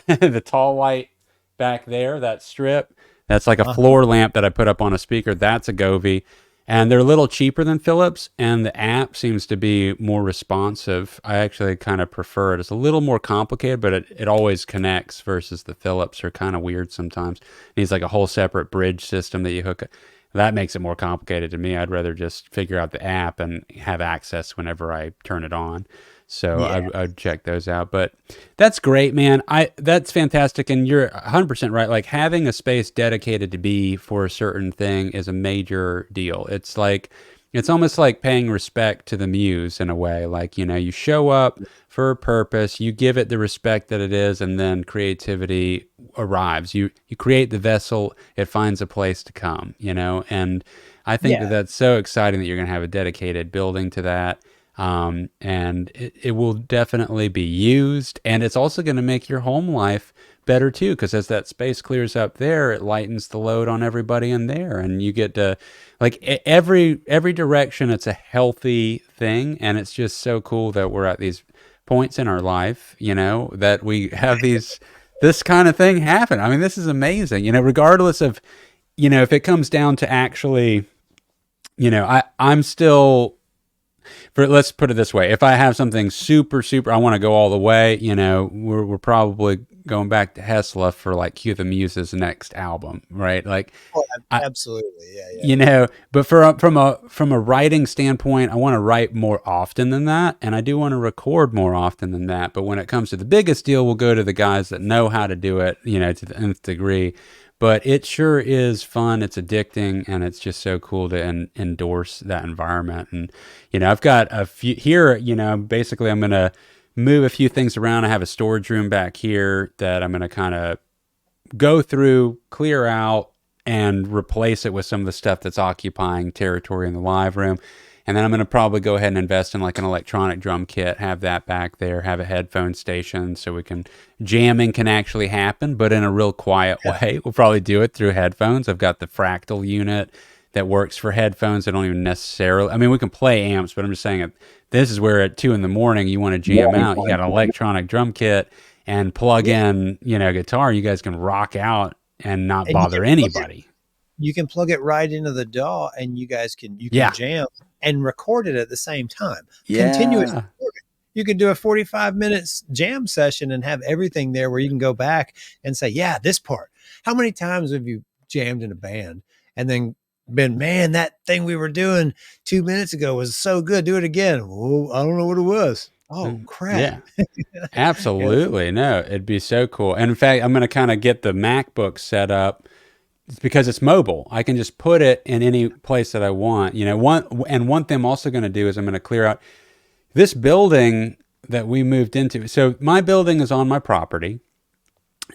A: the tall light back there, that strip, that's like a
B: Uh-huh.
A: floor lamp that I put up on a speaker. That's a Govee. And they're a little cheaper than Philips, and the app seems to be more responsive. I actually kind of prefer it. It's a little more complicated, but it always connects versus the Philips are kind of weird sometimes. It needs like a whole separate bridge system that you hook. That makes it more complicated to me. I'd rather just figure out the app and have access whenever I turn it on. So
B: Yeah.
A: I'd check those out. But that's great, man. That's fantastic, and you're 100% right. Like having a space dedicated to be for a certain thing is a major deal. It's almost like paying respect to the muse in a way. Like, you know, you show up for a purpose, you give it the respect that it is, and then creativity arrives. You create the vessel, it finds a place to come, you know? And I think that
B: Yeah.
A: that's so exciting that you're going to have a dedicated building to that. And it will definitely be used, and it's also going to make your home life better too, because as that space clears up there, it lightens the load on everybody in there, and you get to like every direction. It's a healthy thing, and it's just so cool that we're at these points in our life, you know, that we have this kind of thing happen. I mean, this is amazing, you know, regardless of, you know, if it comes down to actually, you know, I'm still, for let's put it this way, if I have something super, I want to go all the way, you know, we're probably going back to Hesla for like Cue the Muses next album, right? Like
B: Oh,
A: I,
B: absolutely. Yeah, yeah.
A: you know, but from a writing standpoint, I want to write more often than that, and I do want to record more often than that. But when it comes to the biggest deal, we'll go to the guys that know how to do it, you know, to the nth degree. But it sure is fun. It's addicting, and it's just so cool to endorse that environment. And you know, I've got a few here. You know, basically, I'm gonna move a few things around. I have a storage room back here that I'm gonna kind of go through, clear out, and replace it with some of the stuff that's occupying territory in the live room. And then I'm going to probably go ahead and invest in like an electronic drum kit, have that back there, have a headphone station so we can jamming can actually happen, but in a real quiet
B: Yeah.
A: way. We'll probably do it through headphones. I've got the fractal unit that works for headphones. I don't even necessarily, I mean, we can play amps, but I'm just saying this is where at 2 in the morning you want to jam out. You got an electronic drum kit and plug
B: Yeah.
A: in, you know, guitar. You guys can rock out and not
B: And
A: bother anybody.
B: you can plug it right into the DAW and you can
A: Yeah.
B: jam and record it at the same time. Continuous
A: Yeah.
B: recording. You could do a 45 minutes jam session and have everything there where you can go back and say, yeah, this part. How many times have you jammed in a band and then been, man, that thing we were doing 2 minutes ago was so good. Do it again. Oh, I don't know what it was. Oh, crap.
A: Yeah.
B: Yeah.
A: Absolutely. No, it'd be so cool. And in fact, I'm going to kind of get the MacBook set up. It's because it's mobile. I can just put it in any place that I want. You know, one thing I'm also going to do is I'm going to clear out this building that we moved into. So my building is on my property,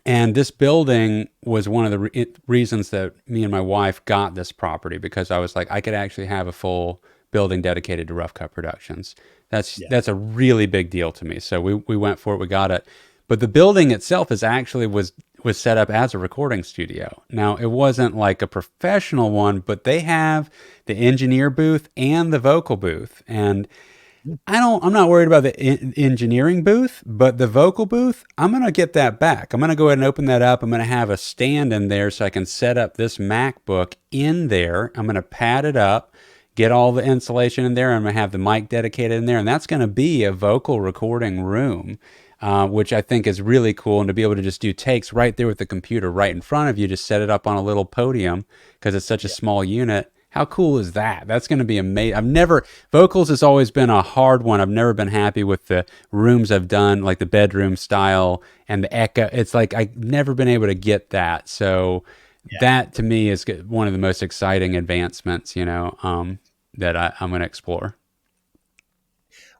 A: and this building was one of the reasons that me and my wife got this property, because I was like, I could actually have a full building dedicated to Rough Cut Productions.
B: Yeah.
A: That's a really big deal to me. So we went for it. We got it. But the building itself is actually was set up as a recording studio. Now, it wasn't like a professional one, but they have the engineer booth and the vocal booth. And I'm not worried about the engineering booth, but the vocal booth, I'm going to get that back. I'm going to go ahead and open that up. I'm going to have a stand in there so I can set up this MacBook in there. I'm going to pad it up, get all the insulation in there. I'm going to have the mic dedicated in there, and that's going to be a vocal recording room, which I think is really cool. And to be able to just do takes right there with the computer right in front of you, just set it up on a little podium because it's such a
B: Yeah.
A: small unit. How cool is that? That's going to be amazing. Vocals has always been a hard one. I've never been happy with the rooms I've done, like the bedroom style and the echo. It's like I've never been able to get that. So
B: Yeah.
A: that to me is one of the most exciting advancements, that I'm going to explore.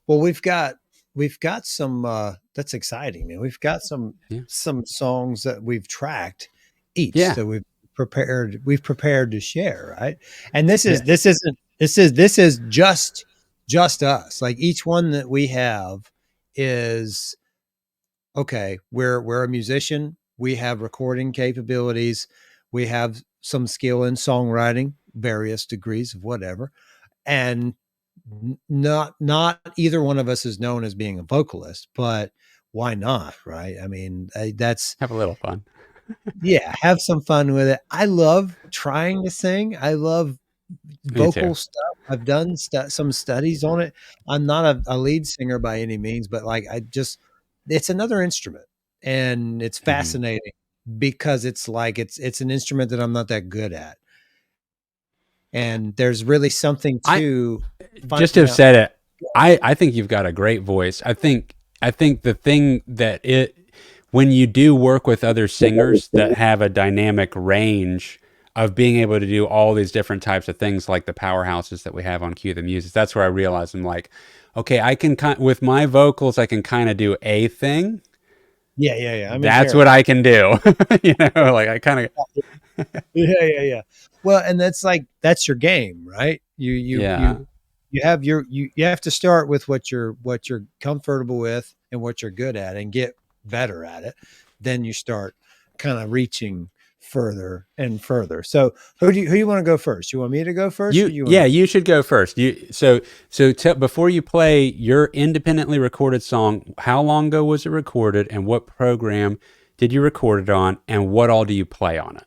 B: Well, we've got some that's exciting, man. We've got
A: Yeah.
B: some songs that we've tracked each
A: Yeah.
B: that we've prepared to share, right? And this is
A: Yeah.
B: this is just us. Like each one that we have is okay, we're a musician, we have recording capabilities, we have some skill in songwriting, various degrees of whatever, and not either one of us is known as being a vocalist, but why not, right? I mean, that's
A: Have a little fun.
B: yeah, have some fun with it. I love trying to sing. I love
A: Me too.
B: vocal stuff. I've done some studies on it. I'm not a lead singer by any means, but like it's another instrument, and it's
A: Hmm.
B: fascinating because it's like it's an instrument that I'm not that good at, and there's really something
A: I
B: to
A: just to
B: finding
A: have
B: out.
A: said it, I think you've got a great voice. I think the thing that it when you do work with other singers that have a dynamic range of being able to do all these different types of things like the powerhouses that we have on Cue the Muses, that's where I realize I'm like, okay, I can with my vocals I can kind of do a thing.
B: Yeah, yeah, yeah. I'm in
A: That's what
B: territory.
A: I can do. Like I kind of
B: Yeah, yeah, yeah. Well, and that's like that's your game, right?
A: yeah.
B: You have you have to start with what you're comfortable with and what you're good at and get better at it. Then you start kind of reaching further and further. So who do you want to go first? You want me to go first or
A: You
B: you want
A: yeah,
B: to
A: you should go first. Before you play your independently recorded song, how long ago was it recorded and what program did you record it on and what all do you play on it?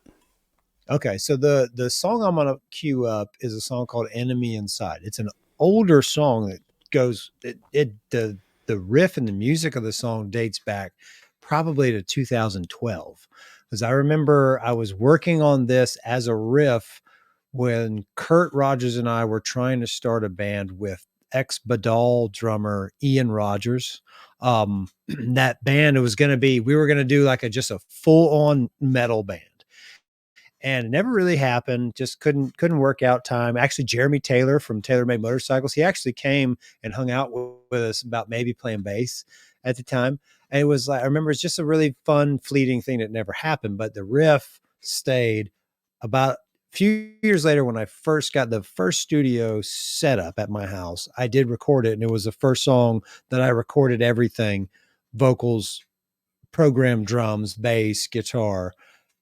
B: Okay, so the song I'm gonna cue up is a song called "Enemy Inside." It's an older song that goes the riff and the music of the song dates back probably to 2012 because I remember I was working on this as a riff when Kurt Rogers and I were trying to start a band with ex Badal drummer Ian Rogers. That band it was going to be we were going to do like a just a full on metal band and it never really happened. Just couldn't work out time. Actually, Jeremy Taylor from Taylor Made Motorcycles, he actually came and hung out with us about maybe playing bass at the time. And it was like I remember it's just a really fun, fleeting thing that never happened. But the riff stayed. About a few years later, when I first got the first studio set up at my house, I did record it, and it was the first song that I recorded everything, vocals, program drums, bass, guitar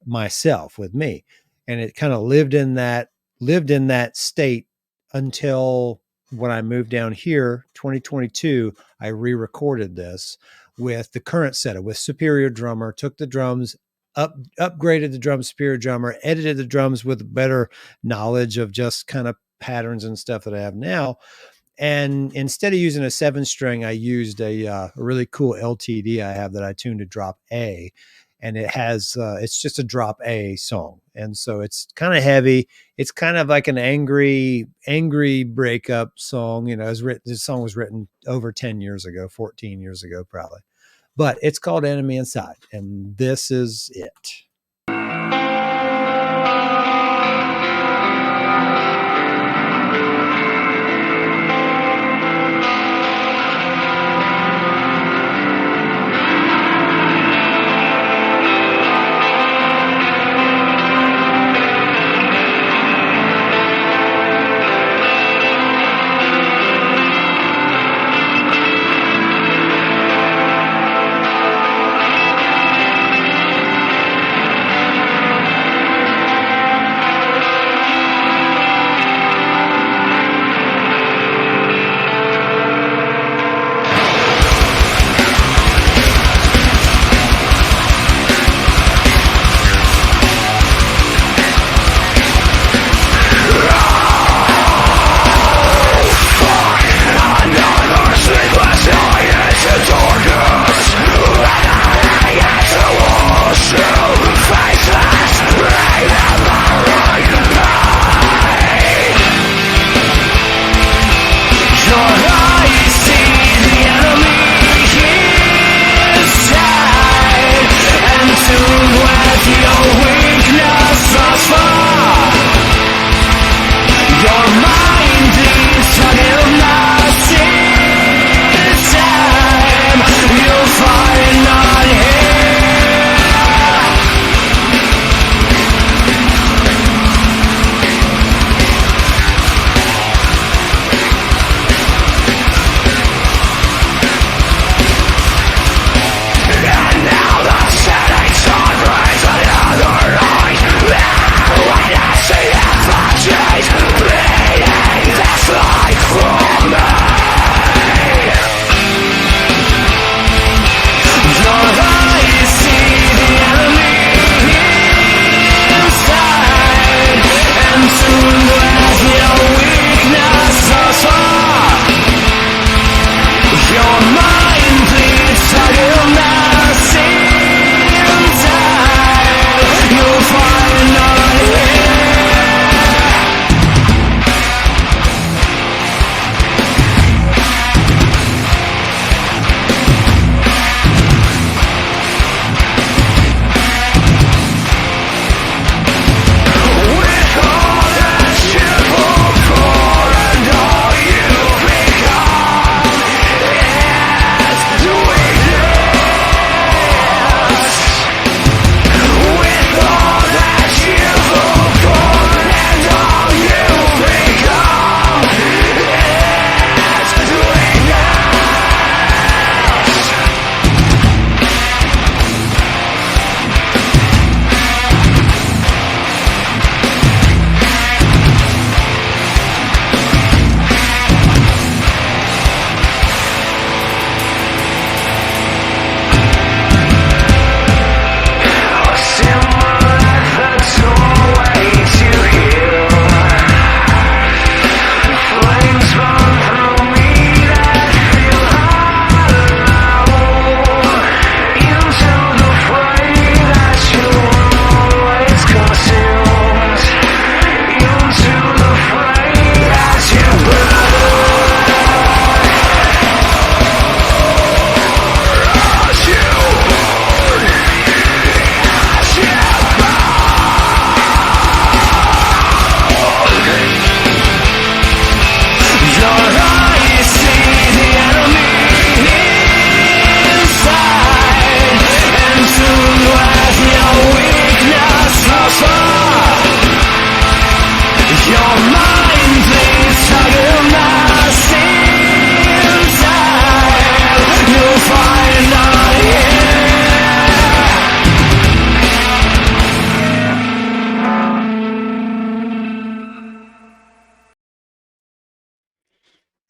B: myself with me. And it kind of lived in that state until when I moved down here 2022, I re-recorded this with the current setup with Superior Drummer, took the drums upgraded the drums Superior Drummer, edited the drums with better knowledge of just kind of patterns and stuff that I have now, and instead of using a 7 string, I used a really cool LTD I have that I tuned to drop A, and it's just a drop A song, and so it's kind of heavy. It's kind of like an angry breakup song. This song was written over 10 years ago, 14 years ago, probably, but it's called "Enemy Inside," and this is it.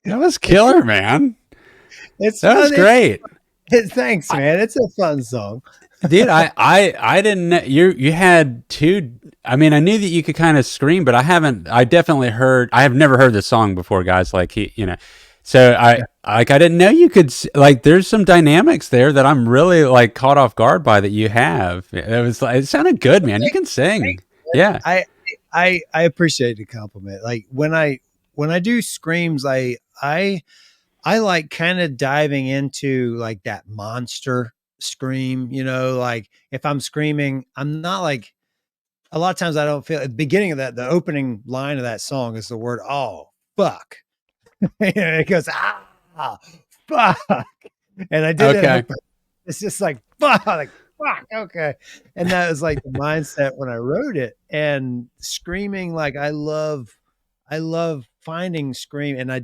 A: That was killer, man.
B: It's
A: That was
B: fun.
A: great.
B: Thanks,
A: I,
B: man. It's a fun song.
A: dude, I didn't know you had two. I mean, I knew that you could kind of scream, but I definitely I have never heard this song before, guys. Like so
B: Yeah.
A: I didn't know you could, like, there's some dynamics there that I'm really like caught off guard by that you have. It was like, it sounded good, man. You can sing.
B: Thanks.
A: Yeah.
B: I I appreciate the compliment. Like when I do screams, I like kind of diving into like that monster scream, like if I'm screaming, I'm not like a lot of times I don't feel at the beginning of the opening line of that song is the word, oh, fuck. It goes, fuck. And I did that on
A: Okay.
B: purpose. It's just like, fuck, okay. And that was like the mindset when I wrote it. And screaming, like I love finding scream. And I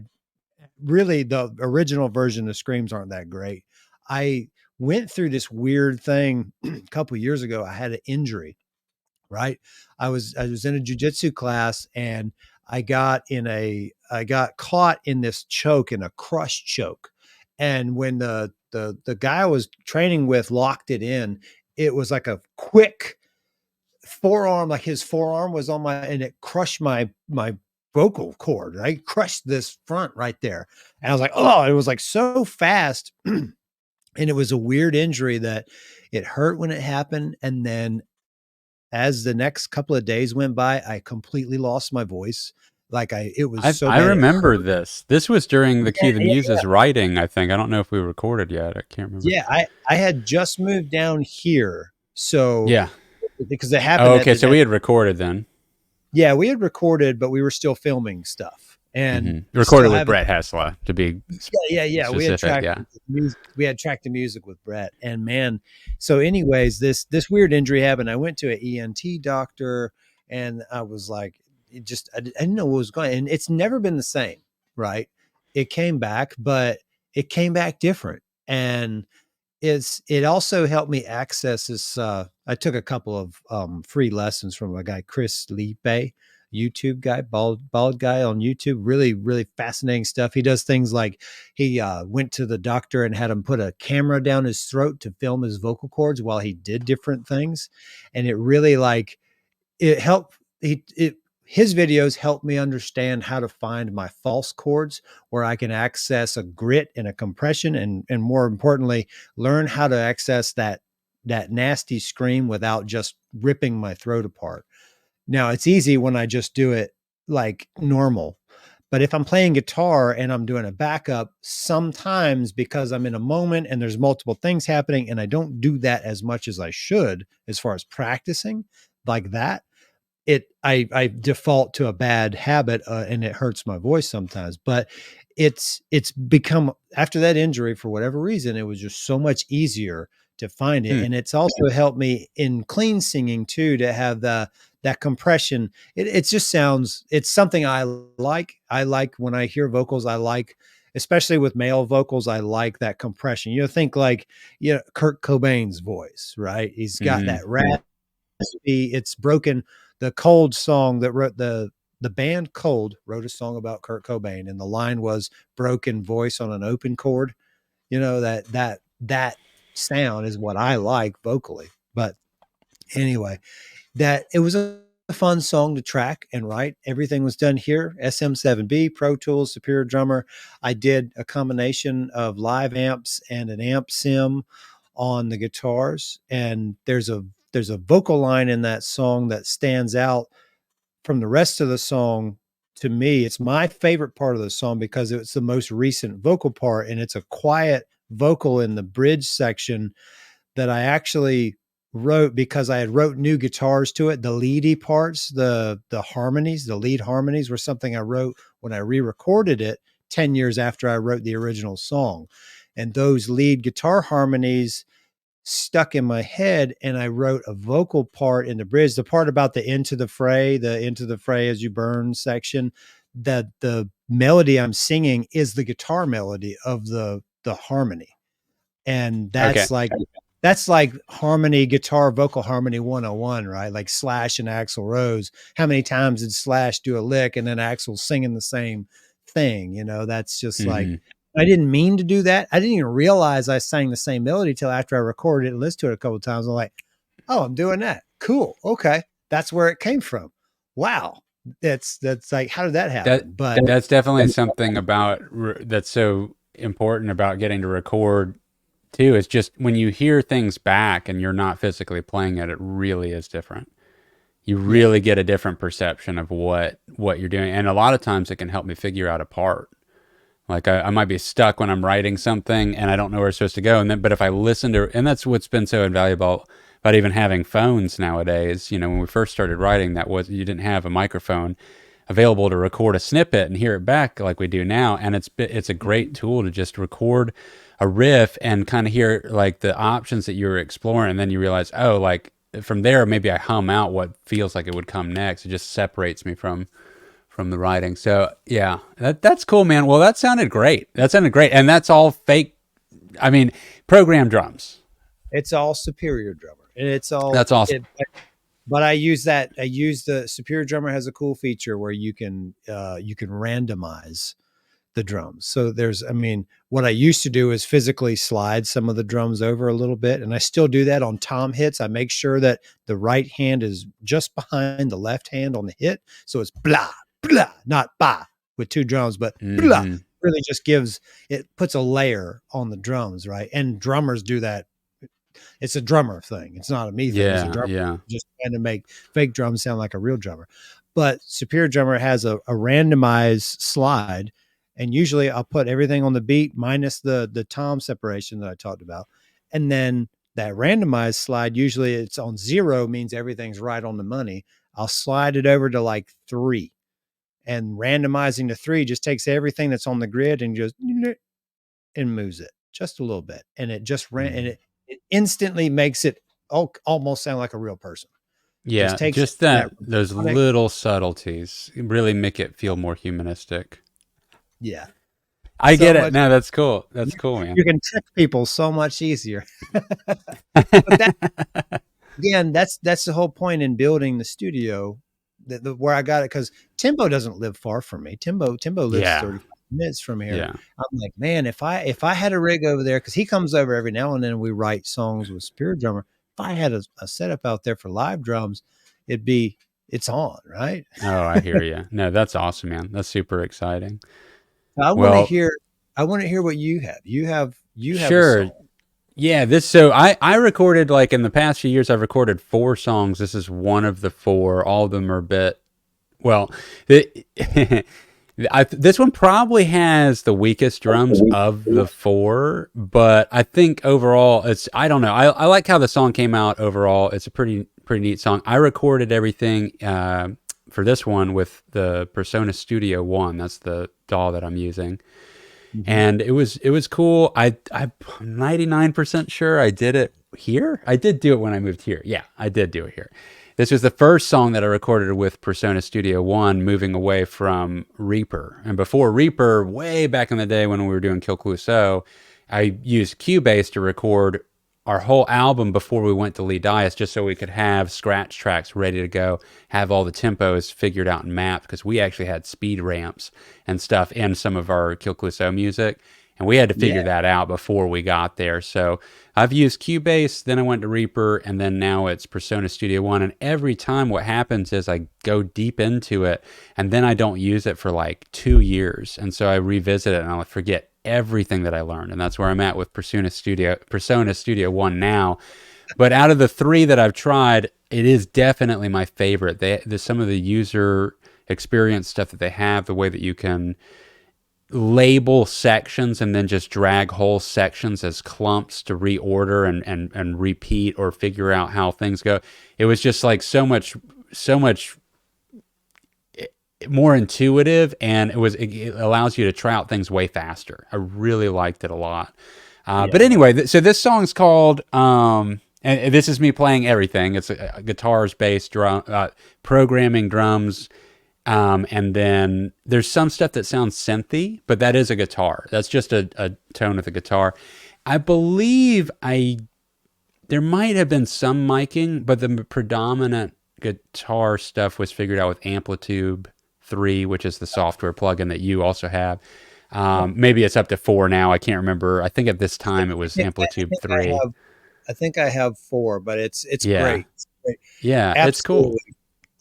B: really the original version of screams aren't that great. I went through this weird thing a couple years ago. I had an injury, right? I was in a jujitsu class and I got caught in this choke, in a crush choke. And when the guy I was training with locked it in, it was like a quick forearm, like his forearm was on my, and it crushed my vocal cord, right? Crushed this front right there. And I was like, oh, it was like so fast. And it was a weird injury that it hurt when it happened. And then as the next couple of days went by, I completely lost my voice. Like it was so
A: I
B: bad it
A: remember
B: hurt.
A: this. This was during the
B: Yeah,
A: Key the
B: yeah, yeah.
A: Muses writing, I think. I don't know if we recorded yet. I can't remember.
B: Yeah, I had just moved down here, so
A: Yeah.
B: because it
A: Oh,
B: happened
A: okay. So we had recorded then.
B: yeah, we had recorded, but we were still filming stuff, and
A: Recorded
B: still
A: with
B: having
A: Brett Hessler, to be
B: yeah.
A: specific. Yeah.
B: We had tracked the music with Brett, and man. So, anyways, this weird injury happened. I went to an ENT doctor, and I was like, I didn't know what was going on, and it's never been the same, right? It came back, but it came back different, and it also helped me access this. I took a couple of free lessons from a guy, Chris Lipe, YouTube guy, bald guy on YouTube. Really, really fascinating stuff. He does things like he went to the doctor and had him put a camera down his throat to film his vocal cords while he did different things, and it really like it helped. His videos helped me understand how to find my false chords where I can access a grit and a compression, and more importantly, learn how to access that nasty scream without just ripping my throat apart. Now it's easy when I just do it like normal. But if I'm playing guitar and I'm doing a backup, sometimes because I'm in a moment and there's multiple things happening and I don't do that as much as I should as far as practicing like that, I default to a bad habit, and it hurts my voice sometimes. But it's become, after that injury, for whatever reason, it was just so much easier to find it,
A: Hmm.
B: and it's also helped me in clean singing too, to have that compression. It just sounds, it's something I like. I like when I hear vocals. I like, especially with male vocals, I like that compression. Think like, Kurt Cobain's voice, right? He's got
A: Mm-hmm.
B: that raspy, it's broken. The Cold song that wrote the band Cold wrote a song about Kurt Cobain, and the line was broken voice on an open chord. That sound is what I like vocally. But anyway, that it was a fun song to track and write. Everything was done here. SM7B, Pro Tools, Superior Drummer. I did a combination of live amps and an amp sim on the guitars. And there's a vocal line in that song that stands out from the rest of the song. To me, it's my favorite part of the song because it's the most recent vocal part, and it's a quiet vocal in the bridge section that I actually wrote because I had wrote new guitars to it. The leady parts, the harmonies, the lead harmonies were something I wrote when I re-recorded it 10 years after I wrote the original song. And those lead guitar harmonies stuck in my head, and I wrote a vocal part in the bridge, the part about the into the fray as you burn section, that the melody I'm singing is the guitar melody of the harmony. And
A: Okay.
B: that's like harmony, guitar vocal harmony 101, right? Like Slash and Axl Rose. How many times did Slash do a lick and then Axl singing the same thing, that's just like,
A: Hmm.
B: I didn't mean to do that. I didn't even realize I sang the same melody till after I recorded it and listened to it a couple of times. I'm like, oh, I'm doing that. Cool. Okay. That's where it came from. Wow. That's like, how did that
A: That
B: happen? But
A: that's definitely something about that's so important about getting to record too. It's just when you hear things back and you're not physically playing it, it really is different. You
B: yeah,
A: really get a different perception of what you're doing, and a lot of times it can help me figure out a part. Like I might be stuck when I'm writing something and I don't know where it's supposed to go. And then, but if I listen to, and that's what's been so invaluable about even having phones nowadays. When we first started writing, you didn't have a microphone available to record a snippet and hear it back like we do now. And it's a great tool to just record a riff and kind of hear like the options that you were exploring. And then you realize, oh, like from there, maybe I hum out what feels like it would come next. It just separates me from the writing. So yeah, that's cool, man. Well, that sounded great. And that's all fake. I mean, program drums.
B: it's all Superior Drummer, and it's all
A: That's awesome.
B: but I use that. I use the Superior Drummer has a cool feature where you can randomize the drums. So what I used to do is physically slide some of the drums over a little bit. And I still do that on tom hits. I make sure that the right hand is just behind the left hand on the hit. So it's blah, blah, not ba with two drums, but blah
A: Hmm.
B: really it puts a layer on the drums, right? And drummers do that. It's a drummer thing. It's not a me thing. It's a
A: Yeah,
B: drummer
A: yeah,
B: just trying to make fake drums sound like a real drummer. But Superior Drummer has a randomized slide, and usually I'll put everything on the beat minus the tom separation that I talked about, and then that randomized slide usually it's on 0 means everything's right on the money. I'll slide it over to like 3, and randomizing to 3 just takes everything that's on the grid and just and moves it just a little bit, and it just ran and
A: mm.
B: it instantly makes it almost sound like a real person. Just
A: Yeah.
B: takes it
A: Just
B: from that
A: that those
B: robotic.
A: little subtleties really make it feel more humanistic.
B: Yeah,
A: I
B: so
A: get it.
B: much.
A: No, that's cool. That's
B: You,
A: cool, man.
B: you can trick people so much easier. But that again, that's the whole point in building the studio. Where I got it, because Timbo doesn't live far from me. Timbo lives
A: Yeah,
B: 35 minutes from here.
A: yeah,
B: I'm like, man, if I had a rig over there, because he comes over every now and then, we write songs with Spirit Drummer. If I had a setup out there for live drums, it'd be it's on, right?
A: oh, I hear you. No, that's awesome, man. That's super exciting.
B: I want to
A: Well,
B: hear. I want to hear what you have. You have a
A: sure.
B: song.
A: Yeah, so I recorded like in the past few years I've recorded 4 songs. This is one of the 4. All of them are a bit well, the, this one probably has the weakest drums of the 4, but I think overall I don't know. I like how the song came out overall. It's a pretty neat song. I recorded everything for this one with the Persona Studio 1. That's the DAW that I'm using.
B: Mhm.
A: And it was cool. I'm 99% sure I did it here. I did do it when I moved here. Yeah, I did do it here. This was the first song that I recorded with Persona Studio 1, moving away from Reaper. And before Reaper, way back in the day when we were doing Kill Clouseau, I used Cubase to record our whole album before we went to Lee Dias, just so we could have scratch tracks ready to go, have all the tempos figured out and mapped, because we actually had speed ramps and stuff in some of our Kill Clouseau music, and we had to figure
B: Yeah.
A: that out before we got there. So I've used Cubase, then I went to Reaper, and then now it's Persona Studio One. And every time what happens is I go deep into it, and then I don't use it for like 2 years, and so I revisit it and I'll forget everything that I learned, and that's where I'm at with Persona Studio One now. But out of the 3 that I've tried, it is definitely my favorite. There's some of the user experience stuff that they have, the way that you can label sections and then just drag whole sections as clumps to reorder and repeat or figure out how things go. It was just like so much more intuitive, and it allows you to try out things way faster. I really liked it a lot. But
B: Yeah.
A: anyway, so this song's called and this is me playing everything. It's guitars, bass, drum, programming drums, and then there's some stuff that sounds synthy, but that is a guitar. That's just a tone of the guitar. I believe there might have been some miking, but the predominant guitar stuff was figured out with Amplitude 3, which is the software plugin that you also have. Maybe it's up to 4 now. I can't remember. I think at this time it was Amplitude 3.
B: I think I have 4, but it's
A: Yeah.
B: great. It's great.
A: Yeah, it's cool.
B: Absolutely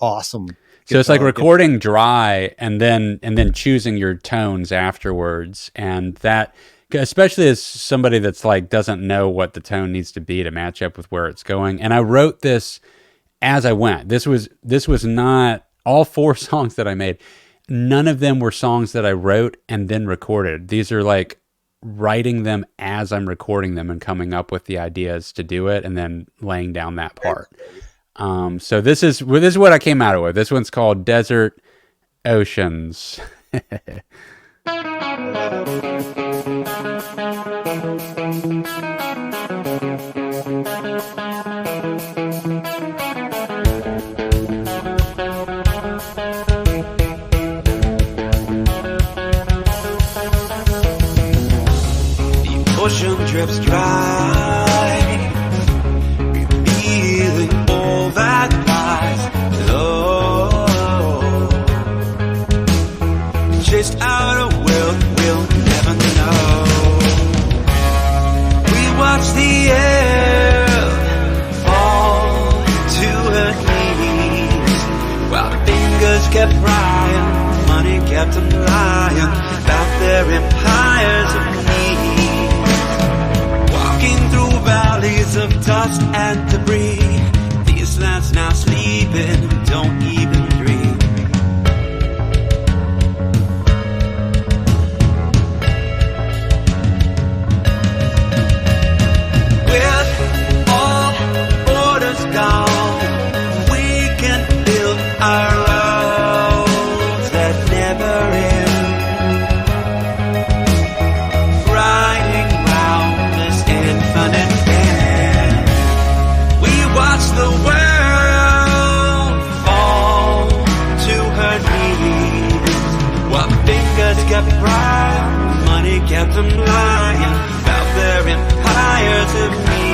B: awesome
A: So it's like
B: guitar.
A: recording dry and then choosing your tones afterwards, and that, especially as somebody that's like doesn't know what the tone needs to be to match up with where it's going. And I wrote this as I went. This was not all 4 songs that I made. None of them were songs that I wrote and then recorded. These are like writing them as I'm recording them and coming up with the ideas to do it and then laying down that part. So this is what I came out with. This one's called Desert Oceans.
C: Ocean drips dry, revealing all that lies below. Chased out a world we'll never know. We watch the air fall to her knees, while the fingers kept prying, money kept them lying about their empires of need. Through valleys of dust and debris, these lands now sleeping, don't even dream. With all borders gone, we can build our roads that never end. Riding round this infinite end, we watch the world fall to her knees, while fingers kept prying, money kept them lying about their empires of need.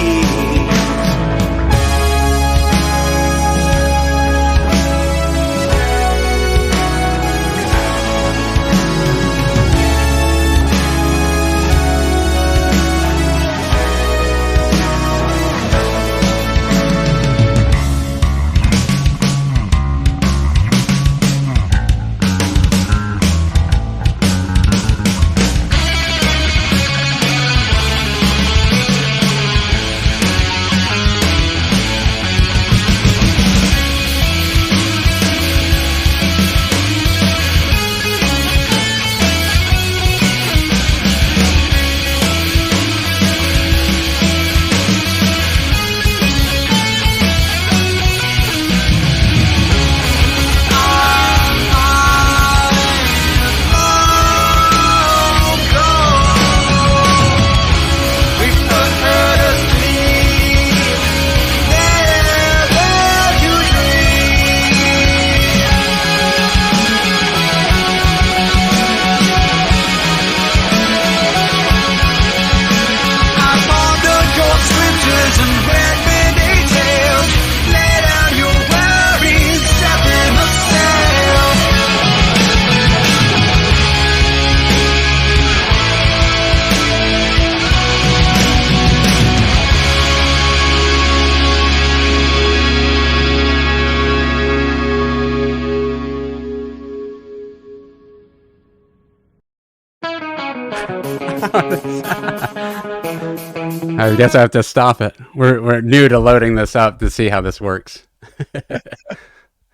A: I guess I have to stop it. We're new to loading this up to see how this works.
B: That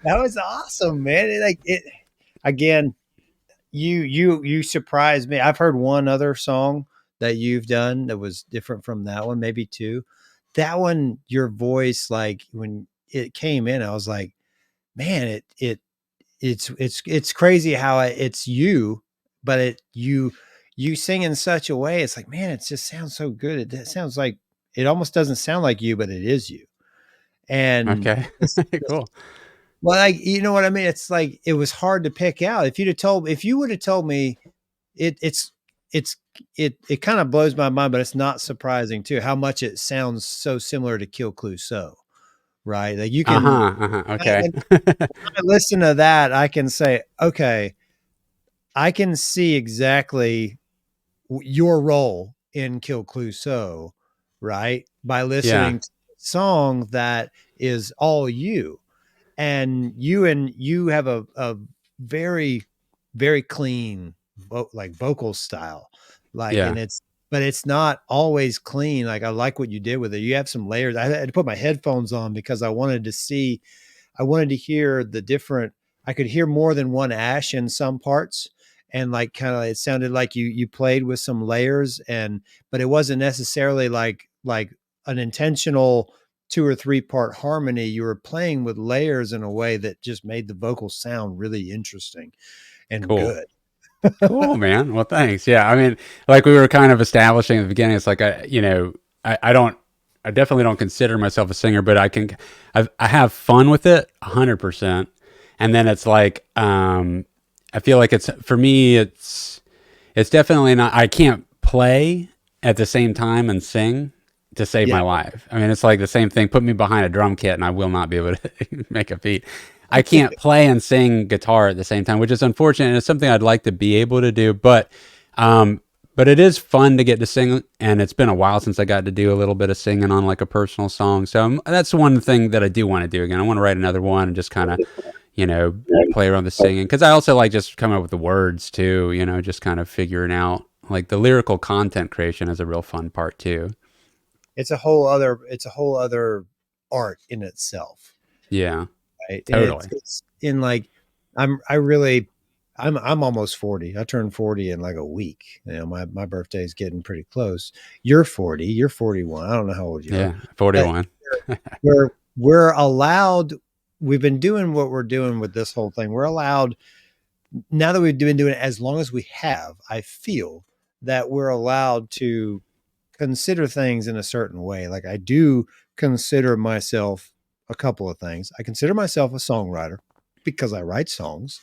B: was awesome, man. It again. You surprised me. I've heard one other song that you've done that was different from that one, maybe 2. That one, your voice, like when it came in, I was like, man, it's crazy how it's you, but you sing in such a way. It's like, man, it just sounds so good. It sounds like it almost doesn't sound like you, but it is you. And
A: Okay, cool.
B: well, like, you know what I mean? It's like, it was hard to pick out. If you would have told me it kind of blows my mind, but it's not surprising too, how much it sounds so similar to Kill Clue So, right? Like you can
A: Okay.
B: when I listen to that, I can say, okay, I can see exactly your role in Kill Clouseau, right? By
A: Yeah.
B: listening to a song that is all you. And you have a very, very clean like vocal style. Like,
A: Yeah.
B: and but it's not always clean. Like I like what you did with it. You have some layers. I had to put my headphones on because I wanted to hear the different, I could hear more than one ash in some parts. And like kind of it sounded like you played with some layers, and but it wasn't necessarily like an intentional 2 or 3 part harmony. You were playing with layers in a way that just made the vocal sound really interesting and
A: Cool.
B: good.
A: Cool, man. Well, thanks. Yeah. I mean, like we were kind of establishing at the beginning, it's like, I definitely don't consider myself a singer, but I have fun with it 100%. And then it's like, I feel like for me, it's definitely not, I can't play at the same time and sing to save my
B: Yeah.
A: life. I mean, it's like the same thing. Put me behind a drum kit and I will not be able to make a beat. I can't play and sing guitar at the same time, which is unfortunate. And it's something I'd like to be able to do, but it is fun to get to sing. And it's been a while since I got to do a little bit of singing on like a personal song. So that's one thing that I do want to do again. I want to write another one and just kind of, play around the singing. Cause I also like just coming up with the words too, just kind of figuring out like the lyrical content creation is a real fun part too.
B: It's a whole other art in itself.
A: Yeah,
B: Right. And
A: totally.
B: it's in like, I'm almost 40. I turned 40 in like a week. My birthday is getting pretty close. You're 40, you're 41. I don't know how old you are,
A: Yeah,
B: but
A: 41.
B: we're allowed, we've been doing what we're doing with this whole thing. We're allowed, now that we've been doing it as long as we have, I feel that we're allowed to consider things in a certain way. Like I do consider myself a couple of things. I consider myself a songwriter because I write songs.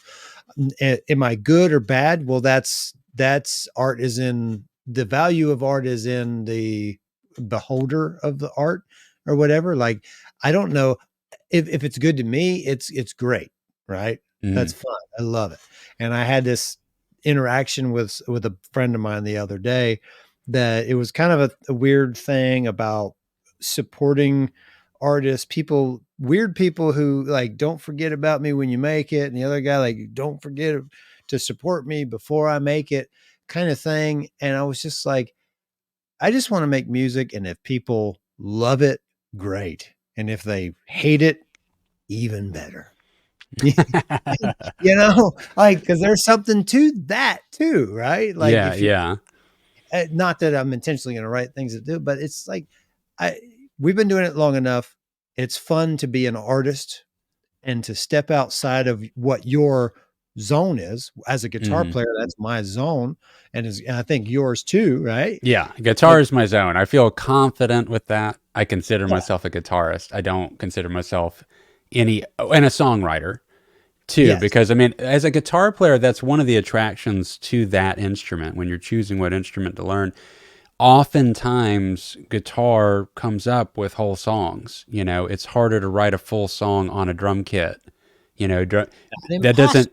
B: Am I good or bad? Well, that's art is in the value of art is in the beholder of the art or whatever. Like I don't know if it's good to me, it's great, right? That's
A: Mm.
B: fun. I love it. And I had this interaction with a friend of mine the other day that it was kind of a weird thing about supporting artists, weird people who like, don't forget about me when you make it. And the other guy, like, don't forget to support me before I make it, kind of thing. And I was just like, I just want to make music. And if people love it, great. And if they hate it, even better. Like, because there's something to that too, right? Like,
A: Yeah,
B: if you,
A: yeah.
B: not that I'm intentionally going to write things to do, but it's like, I, we've been doing it long enough. It's fun to be an artist and to step outside of what your zone is. As a guitar
A: Mhm.
B: player, that's my zone. And I think yours too, right?
A: Yeah,
B: Like,
A: guitar is my zone. I feel confident with that. I consider
B: yeah,
A: myself a guitarist. I don't consider myself and a songwriter too,
B: yes,
A: because I mean, as a guitar player, that's one of the attractions to that instrument when you're choosing what instrument to learn. Oftentimes, guitar comes up with whole songs. It's harder to write a full song on a drum kit.
B: not
A: That doesn't
B: impossible,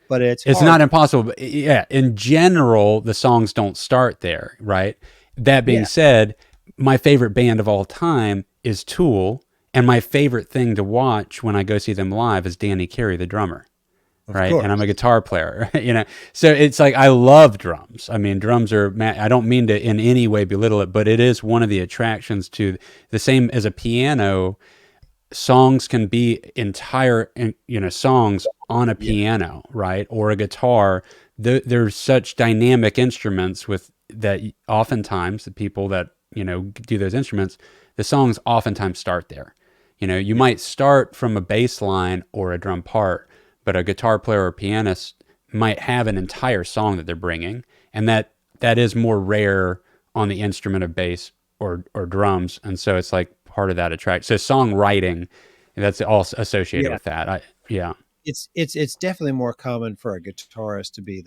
B: but it's
A: It's not
B: harder.
A: impossible, but yeah, in general, the songs don't start there, right? That being
B: Yeah,
A: said, my favorite band of all time is Tool, and my favorite thing to watch when I go see them live is Danny Carey, the drummer,
B: of
A: right? And I'm a
B: course.
A: guitar player, So it's like I love drums. I mean, drums are, I don't mean to in any way belittle it, but it is one of the attractions to the same as a piano. Songs can be entire songs on a
B: Yeah,
A: piano, right, or a guitar. There's such dynamic instruments with that. Oftentimes the people that do those instruments, the songs oftentimes start there. You
B: yeah,
A: might start from a bass line or a drum part, but a guitar player or pianist might have an entire song that they're bringing, and that is more rare on the instrument of bass or drums. And so it's like part of that attract. So songwriting, that's all associated
B: yeah.
A: with that. Yeah.
B: It's definitely more common for a guitarist to be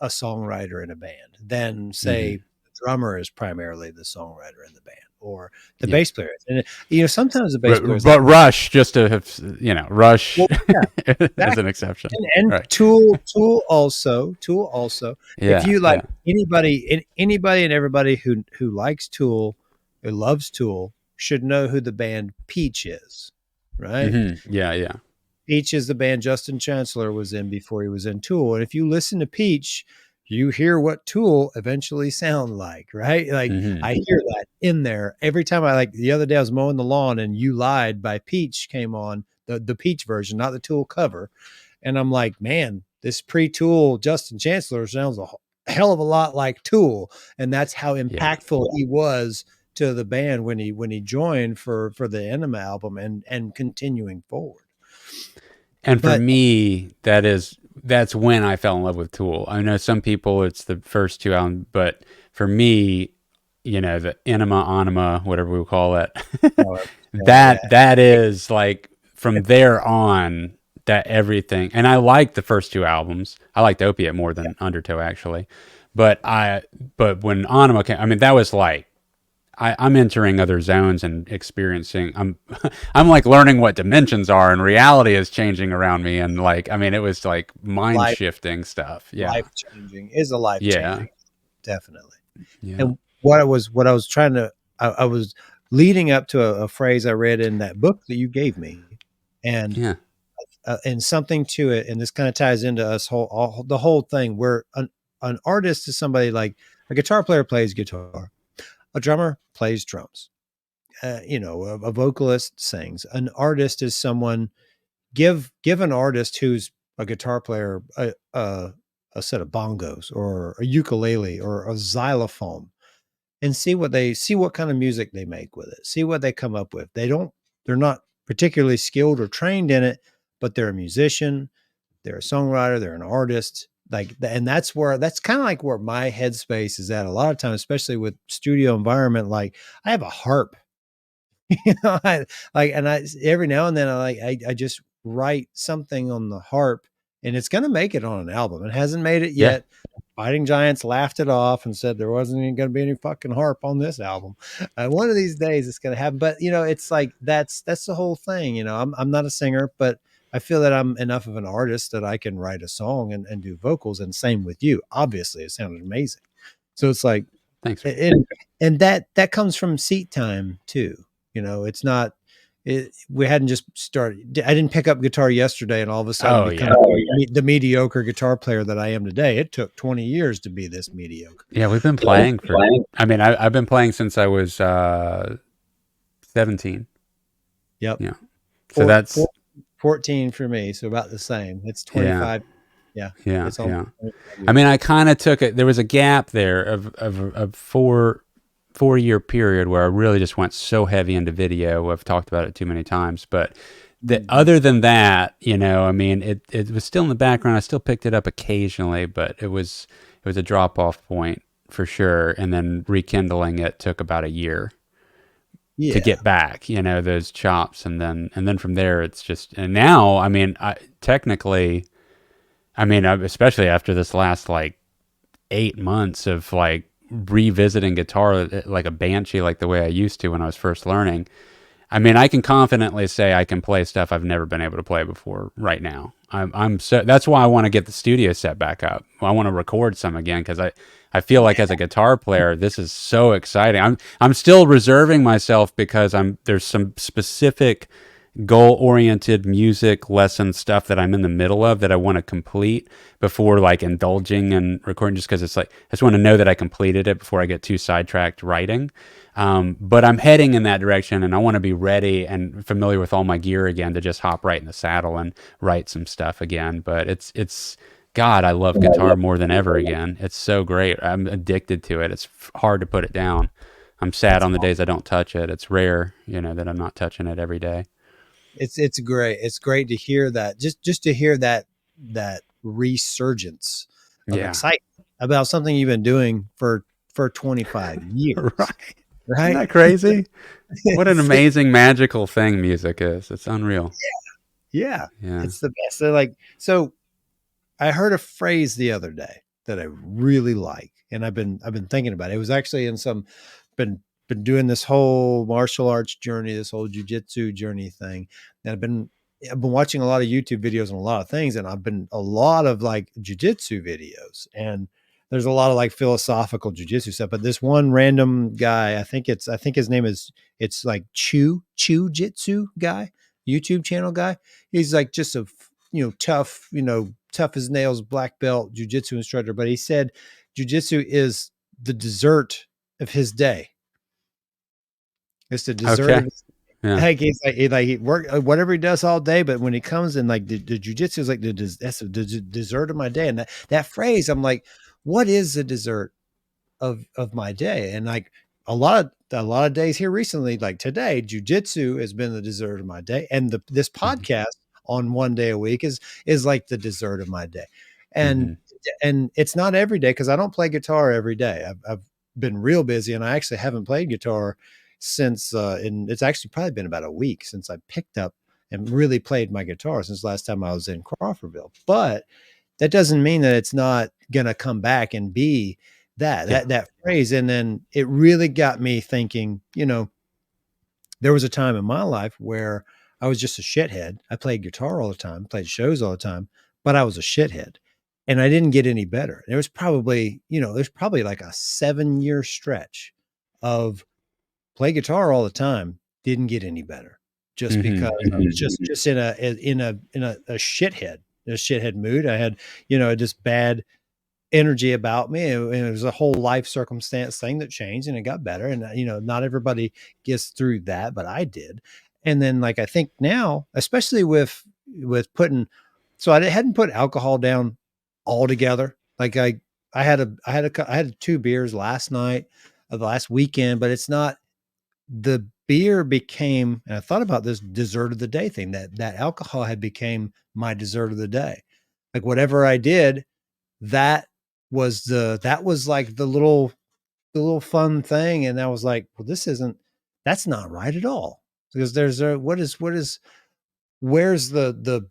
B: a songwriter in a band than say
A: Hmm.
B: the drummer is primarily the songwriter in the band, or the
A: Yeah.
B: bass player. And sometimes the bass player,
A: But Rush, just to have, Rush
B: well, yeah,
A: as an
B: exactly.
A: exception.
B: And
A: Right.
B: Tool also. If
A: Yeah.
B: you like
A: Yeah.
B: anybody and everybody who likes Tool, who loves Tool, should know who the band Peach is, right?
A: Yeah. Yeah.
B: Peach is the band Justin Chancellor was in before he was in Tool. And if you listen to Peach, you hear what Tool eventually sound like, right? Like I hear that in there every time. The other day I was mowing the lawn and You Lied by Peach came on, the Peach version, not the Tool cover. And I'm like, man, this pre-Tool Justin Chancellor sounds a hell of a lot like Tool. And that's how impactful he was to the band when he joined for the Enema album and continuing forward.
A: And for
B: But
A: me, that's when I fell in love with Tool. I know some people it's the first two albums, but for me, the Enema, Anima, whatever we call it, that is like from there on that everything. And I liked the first two albums. I liked Opiate more than Undertow actually, but when Anima came, I mean that was like I'm entering other zones and experiencing. I'm like learning what dimensions are, and reality is changing around me. And it was like mind shifting stuff. Yeah,
B: life changing is a life changing, definitely.
A: Yeah.
B: And what I was trying to, I was leading up to a phrase I read in that book that you gave me, and something to it, and this kind of ties into the whole thing. Where an artist is somebody like a guitar player plays guitar. A drummer plays drums. A vocalist sings. An artist is someone. Give an artist who's a guitar player a set of bongos or a ukulele or a xylophone, and see what kind of music they make with it. See what they come up with. They're not particularly skilled or trained in it, but they're a musician. They're a songwriter. They're an artist. And that's kind of like where my headspace is at a lot of times, especially with studio environment. Like I have a harp, every now and then I just write something on the harp, and it's going to make it on an album. It hasn't made it yet. Fighting Giants laughed it off and said there wasn't even going to be any fucking harp on this album. One of these days it's going to happen. But it's like that's the whole thing. I'm not a singer, but I feel that I'm enough of an artist that I can write a song and do vocals. And same with you. Obviously, it sounded amazing. So it's like,
A: thanks.
B: And that comes from seat time too. It's not. We hadn't just started. I didn't pick up guitar yesterday and all of a sudden become the mediocre guitar player that I am today. It took 20 years to be this mediocre.
A: Yeah, we've been playing I've been playing since I was 17.
B: Yep.
A: Yeah. So that's
B: 14 for me. So about the same. It's 25. Yeah.
A: Yeah. I mean, I kind of took it. There was a gap there of 4-year period where I really just went so heavy into video. I've talked about it too many times, but other than that, I mean, it was still in the background. I still picked it up occasionally, but it was a drop off point for sure. And then rekindling it took about a year to get back, those chops. And then from there, it's just, and now, I mean, especially after this last 8 months of revisiting guitar like a banshee, like the way I used to when I was first learning. I mean, I can confidently say I can play stuff I've never been able to play before right now. That's why I want to get the studio set back up. I want to record some again because I feel like as a guitar player, this is so exciting. I'm still reserving myself because there's some specific goal-oriented music lesson stuff that I'm in the middle of that I want to complete before indulging and recording, just because it's I just want to know that I completed it before I get too sidetracked writing. But I'm heading in that direction, and I want to be ready and familiar with all my gear again to just hop right in the saddle and write some stuff again. But it's God, I love guitar more than ever again. It's so great. I'm addicted to it. It's hard to put it down. I'm sad on the days I don't touch it. It's rare, that I'm not touching it every day.
B: It's great. It's great to hear that. Just to hear that resurgence of excitement about something you've been doing for 25 years. Right?
A: Isn't that crazy? What an amazing, magical thing music is. It's unreal.
B: Yeah. It's the best. So I heard a phrase the other day that I really like, and I've been thinking about it. It was actually in been been doing this whole martial arts journey, this whole jujitsu journey thing. And I've been watching a lot of YouTube videos on a lot of things, and I've been a lot of like jujitsu videos, and there's a lot of like philosophical jujitsu stuff. But this one random guy, I think his name is, it's like Chu Jitsu guy, YouTube channel guy. He's like just a tough, tough as nails, black belt jujitsu instructor. But he said jujitsu is the dessert of his day. It's the dessert
A: Okay.
B: of his
A: Yeah.
B: Like he work whatever he does all day, but when he comes in, like the jujitsu is like that's the dessert of my day. And that phrase, I'm like, what is the dessert of my day? And like a lot of days here recently, like today, jujitsu has been the dessert of my day, and this podcast on one day a week is like the dessert of my day. And it's not every day, because I don't play guitar every day. I've been real busy, and I actually haven't played guitar since and it's actually probably been about a week since I picked up and really played my guitar since last time I was in Crawfordville. But that doesn't mean that it's not gonna come back and be that phrase. And then it really got me thinking, there was a time in my life where I was just a shithead. I played guitar all the time, played shows all the time, but I was a shithead, and I didn't get any better. There was probably, there's probably like a 7-year stretch of play guitar all the time, didn't get any better, just because I was just in a shithead mood. I had, just bad energy about me, and it was a whole life circumstance thing that changed, and it got better. And not everybody gets through that, but I did. And then, like, I think now, especially with putting, so I hadn't put alcohol down altogether. Like I had 2 beers last night of the last weekend, but it's not, the beer became, and I thought about this dessert of the day thing, that alcohol had became my dessert of the day. Like whatever I did, that was like the little fun thing. And I was like, well, that's not right at all. Because there's where's the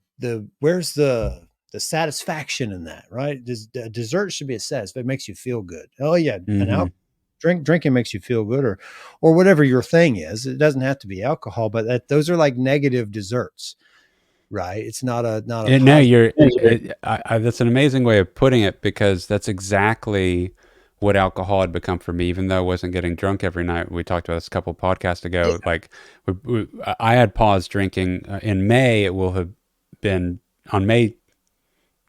B: satisfaction in that, right? Dessert should be a satisfaction. It makes you feel good. Oh yeah. An drinking makes you feel good, or whatever your thing is. It doesn't have to be alcohol, but those are like negative desserts, right? It's not a
A: No, that's an amazing way of putting it, because that's exactly what alcohol had become for me. Even though I wasn't getting drunk every night, we talked about this a couple of podcasts ago.
B: Yeah.
A: Like I had paused drinking in May. It will have been on May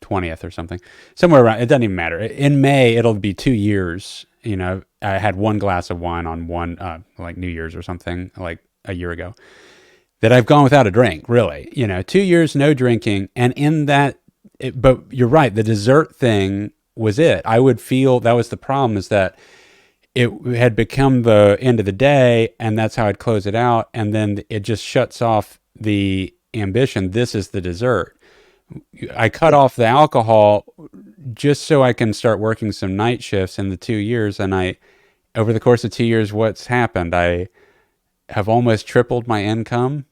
A: 20th or something, somewhere around. It doesn't even matter. In May, it'll be 2 years. I had one glass of wine on one, like New Year's or something, like a year ago, that I've gone without a drink, really. 2 years, no drinking. And in that, but you're right, the dessert thing was it. I would feel that was the problem, is that it had become the end of the day, and that's how I'd close it out. And then it just shuts off the ambition. This is the dessert. I cut off the alcohol just so I can start working some night shifts in the 2 years. And over the course of 2 years, what's happened? I have almost tripled my income,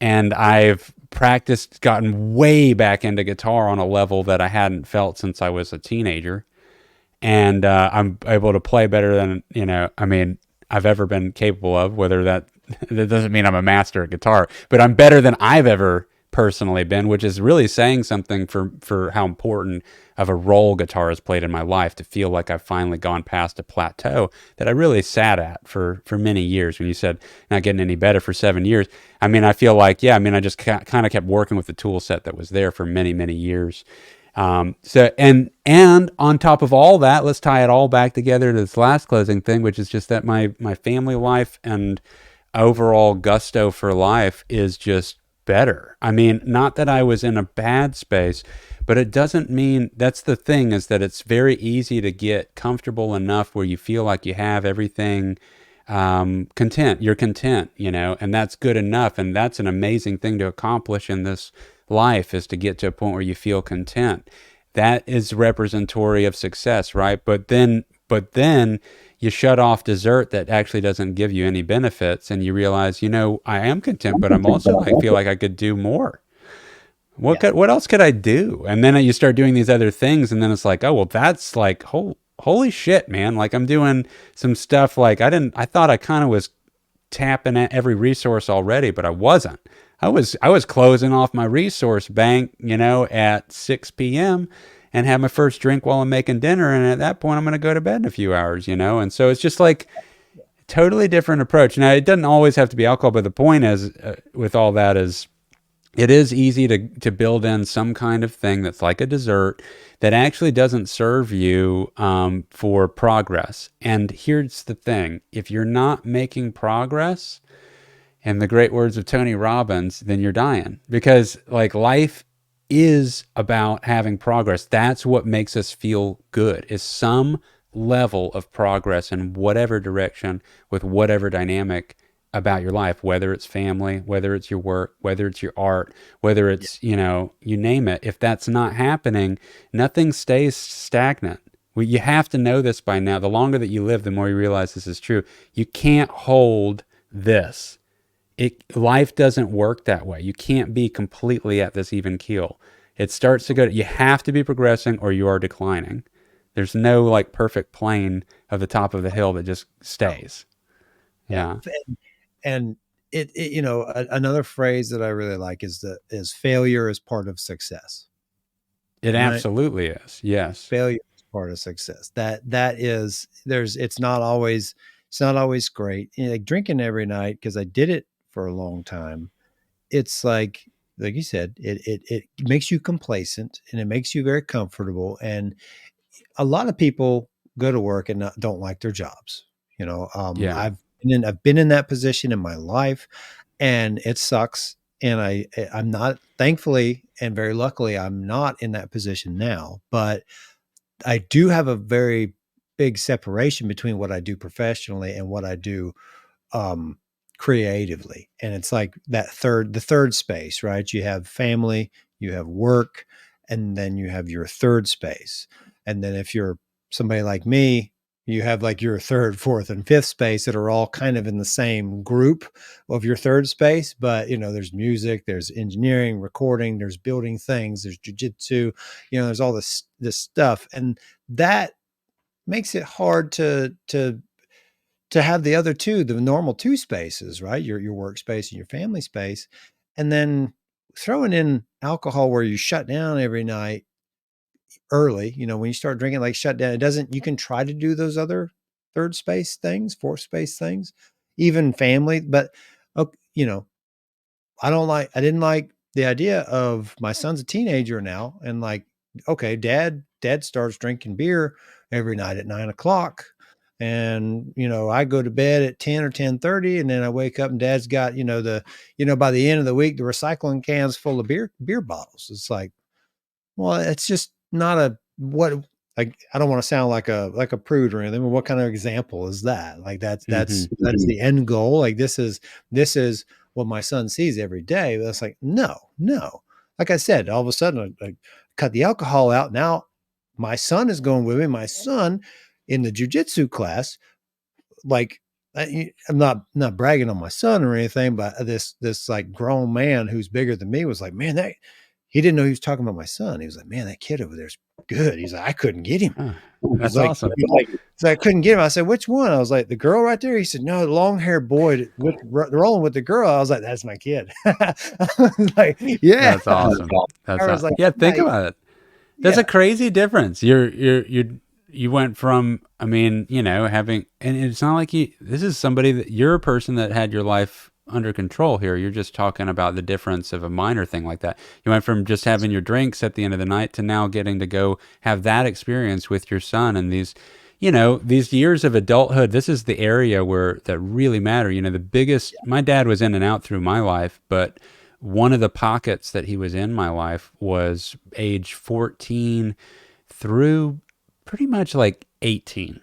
A: and I've gotten way back into guitar on a level that I hadn't felt since I was a teenager. And I'm able to play better than, I've ever been capable of, that doesn't mean I'm a master at guitar, but I'm better than I've ever personally been, which is really saying something for how important of a role guitar has played in my life, to feel like I've finally gone past a plateau that I really sat at for many years. When you said not getting any better for 7 years, I feel like, I just kind of kept working with the tool set that was there for many, many years. So on top of all that, let's tie it all back together to this last closing thing, which is just that my family life and overall gusto for life is just better. Not that I was in a bad space, but it doesn't mean, that's the thing, is that it's very easy to get comfortable enough where you feel like you have everything, content. You're content, and that's good enough. And that's an amazing thing to accomplish in this life, is to get to a point where you feel content. That is representatory of success, right? But then you shut off dessert that actually doesn't give you any benefits, and you realize, I am content, but I'm also feel like I could do more. What else could I do? And then you start doing these other things, and then it's like, oh, well, that's like, holy shit, man. Like I'm doing some stuff like I thought I kind of was tapping at every resource already, but I wasn't. I was closing off my resource bank, at 6 p.m. and have my first drink while I'm making dinner. And at that point, I'm going to go to bed in a few hours, And so it's just like totally different approach. Now, it doesn't always have to be alcohol, but the point is, with all that is, it is easy to build in some kind of thing that's like a dessert that actually doesn't serve you for progress. And here's the thing: if you're not making progress, in the great words of Tony Robbins, then you're dying. Because like life is about having progress. That's what makes us feel good, is some level of progress in whatever direction with whatever dynamic about your life, whether it's family, whether it's your work, whether it's your art, whether it's, you name it. If that's not happening, nothing stays stagnant. You have to know this by now. The longer that you live, the more you realize this is true. You can't hold this. Life doesn't work that way. You can't be completely at this even keel. It starts to go, you have to be progressing or you are declining. There's no like perfect plane of the top of the hill that just stays. Yeah.
B: And another phrase that I really like is failure is part of success.
A: It right? Absolutely is. Yes.
B: Failure is part of success. It's not always great. Like drinking every night, because I did it for a long time. It's like you said, it makes you complacent and it makes you very comfortable. And a lot of people go to work and don't like their jobs. I've been in that position in my life, and it sucks. And I'm not, thankfully and very luckily, I'm not in that position now. But I do have a very big separation between what I do professionally and what I do creatively. And it's like the third space, right? You have family, you have work, and then you have your third space. And then if you're somebody like me, you have like your third, fourth, and fifth space that are all kind of in the same group of your third space. But, there's music, there's engineering, recording, there's building things, there's jujitsu, there's all this stuff. And that makes it hard to have the other two, the normal two spaces, right? Your workspace and your family space. And then throwing in alcohol where you shut down every night early, when you start drinking, like shut down, you can try to do those other third space things, fourth space things, even family. But, I didn't like the idea of my son's a teenager now. And like, okay, dad starts drinking beer every night at 9:00. And, I go to bed at 10 or 10:30, and then I wake up and dad's got, by the end of the week, the recycling cans full of beer bottles. It's like, well, it's just not I don't want to sound like a prude or anything, but what kind of example is that? Like that's the end goal. Like this is what my son sees every day. But it's like, no. Like I said, all of a sudden I cut the alcohol out. Now my son is going with me. My son in the jujitsu class, like I'm not bragging on my son or anything, but this like grown man who's bigger than me was like, man, he didn't know he was talking about my son. He was like, man, that kid over there's good. He's like, I couldn't get him.
A: That's awesome.
B: So I couldn't get him. I said, which one? I was like, the girl right there. He said, no, the long haired boy rolling with the girl. I was like, that's my kid. Like, yeah,
A: that's awesome. That's awesome. Like, yeah, think about it. There's a crazy difference. You went from, having, and it's not like this is somebody that you're a person that had your life under control here. You're just talking about the difference of a minor thing like that. You went from just having your drinks at the end of the night to now getting to go have that experience with your son. And these years of adulthood, this is the area that really matter. The biggest, my dad was in and out through my life, but one of the pockets that he was in my life was age 14 through pretty much like 18.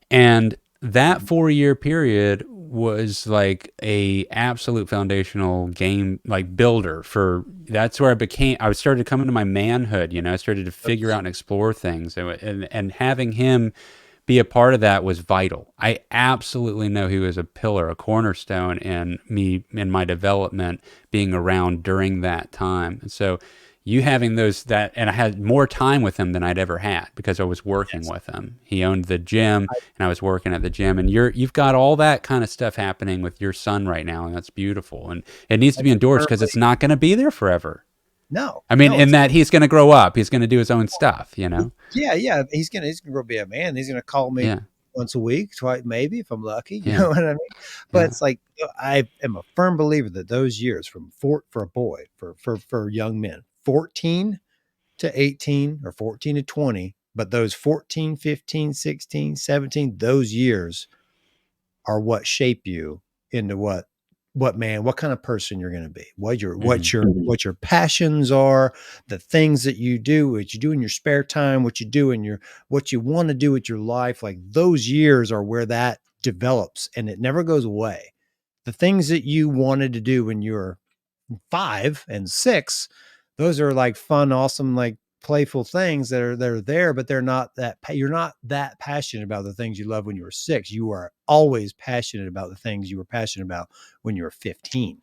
A: And that 4-year period was like a absolute foundational game, like builder that's where I started coming to my manhood. I started to figure out and explore things, and having him be a part of that was vital. I absolutely know he was a pillar, a cornerstone in my development, being around during that time. And so you having and I had more time with him than I'd ever had because I was working with him. He owned the gym and I was working at the gym, and you've got all that kind of stuff happening with your son right now. And that's beautiful. And it needs to be endorsed because it's not going to be there forever.
B: No,
A: I mean,
B: no,
A: in that he's going to grow up, he's going to do his own stuff, you know?
B: Yeah. He's gonna grow be a man. He's gonna call me once a week, twice maybe if I'm lucky. You know what I mean? But it's like I am a firm believer that those years for a boy, for young men, 14 to 18 or 14 to 20, but those 14, 15, 16, 17, those years are what shape you into what kind of person you're going to be, what your passions are, the things that you do, what you do in your spare time, what you do what you want to do with your life. Like those years are where that develops and it never goes away. The things that you wanted to do when you were 5 and 6, those are like fun, awesome, like playful things that are there, but you're not that passionate about the things you love when you were 6. You are always passionate about the things you were passionate about when you were 15.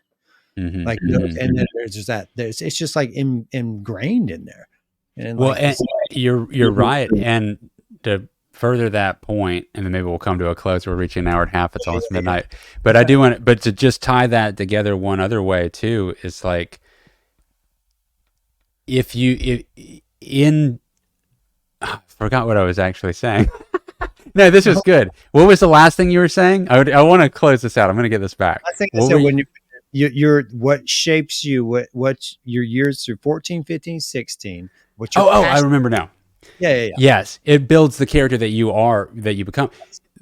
B: Like, and then there's just it's just like ingrained in there. And
A: well, and you're right. And to further that point, and then maybe we'll come to a close. We're reaching an hour and a half. It's almost midnight. But I do want to just tie that together one other way too, is like, I forgot what I was actually saying. No, this was good. What was the last thing you were saying? I want to close this out. I'm going to get this back.
B: I think I said when you're what shapes you, what your years through 14, 15, 16.
A: I remember now.
B: Yeah.
A: Yes, it builds the character that you become.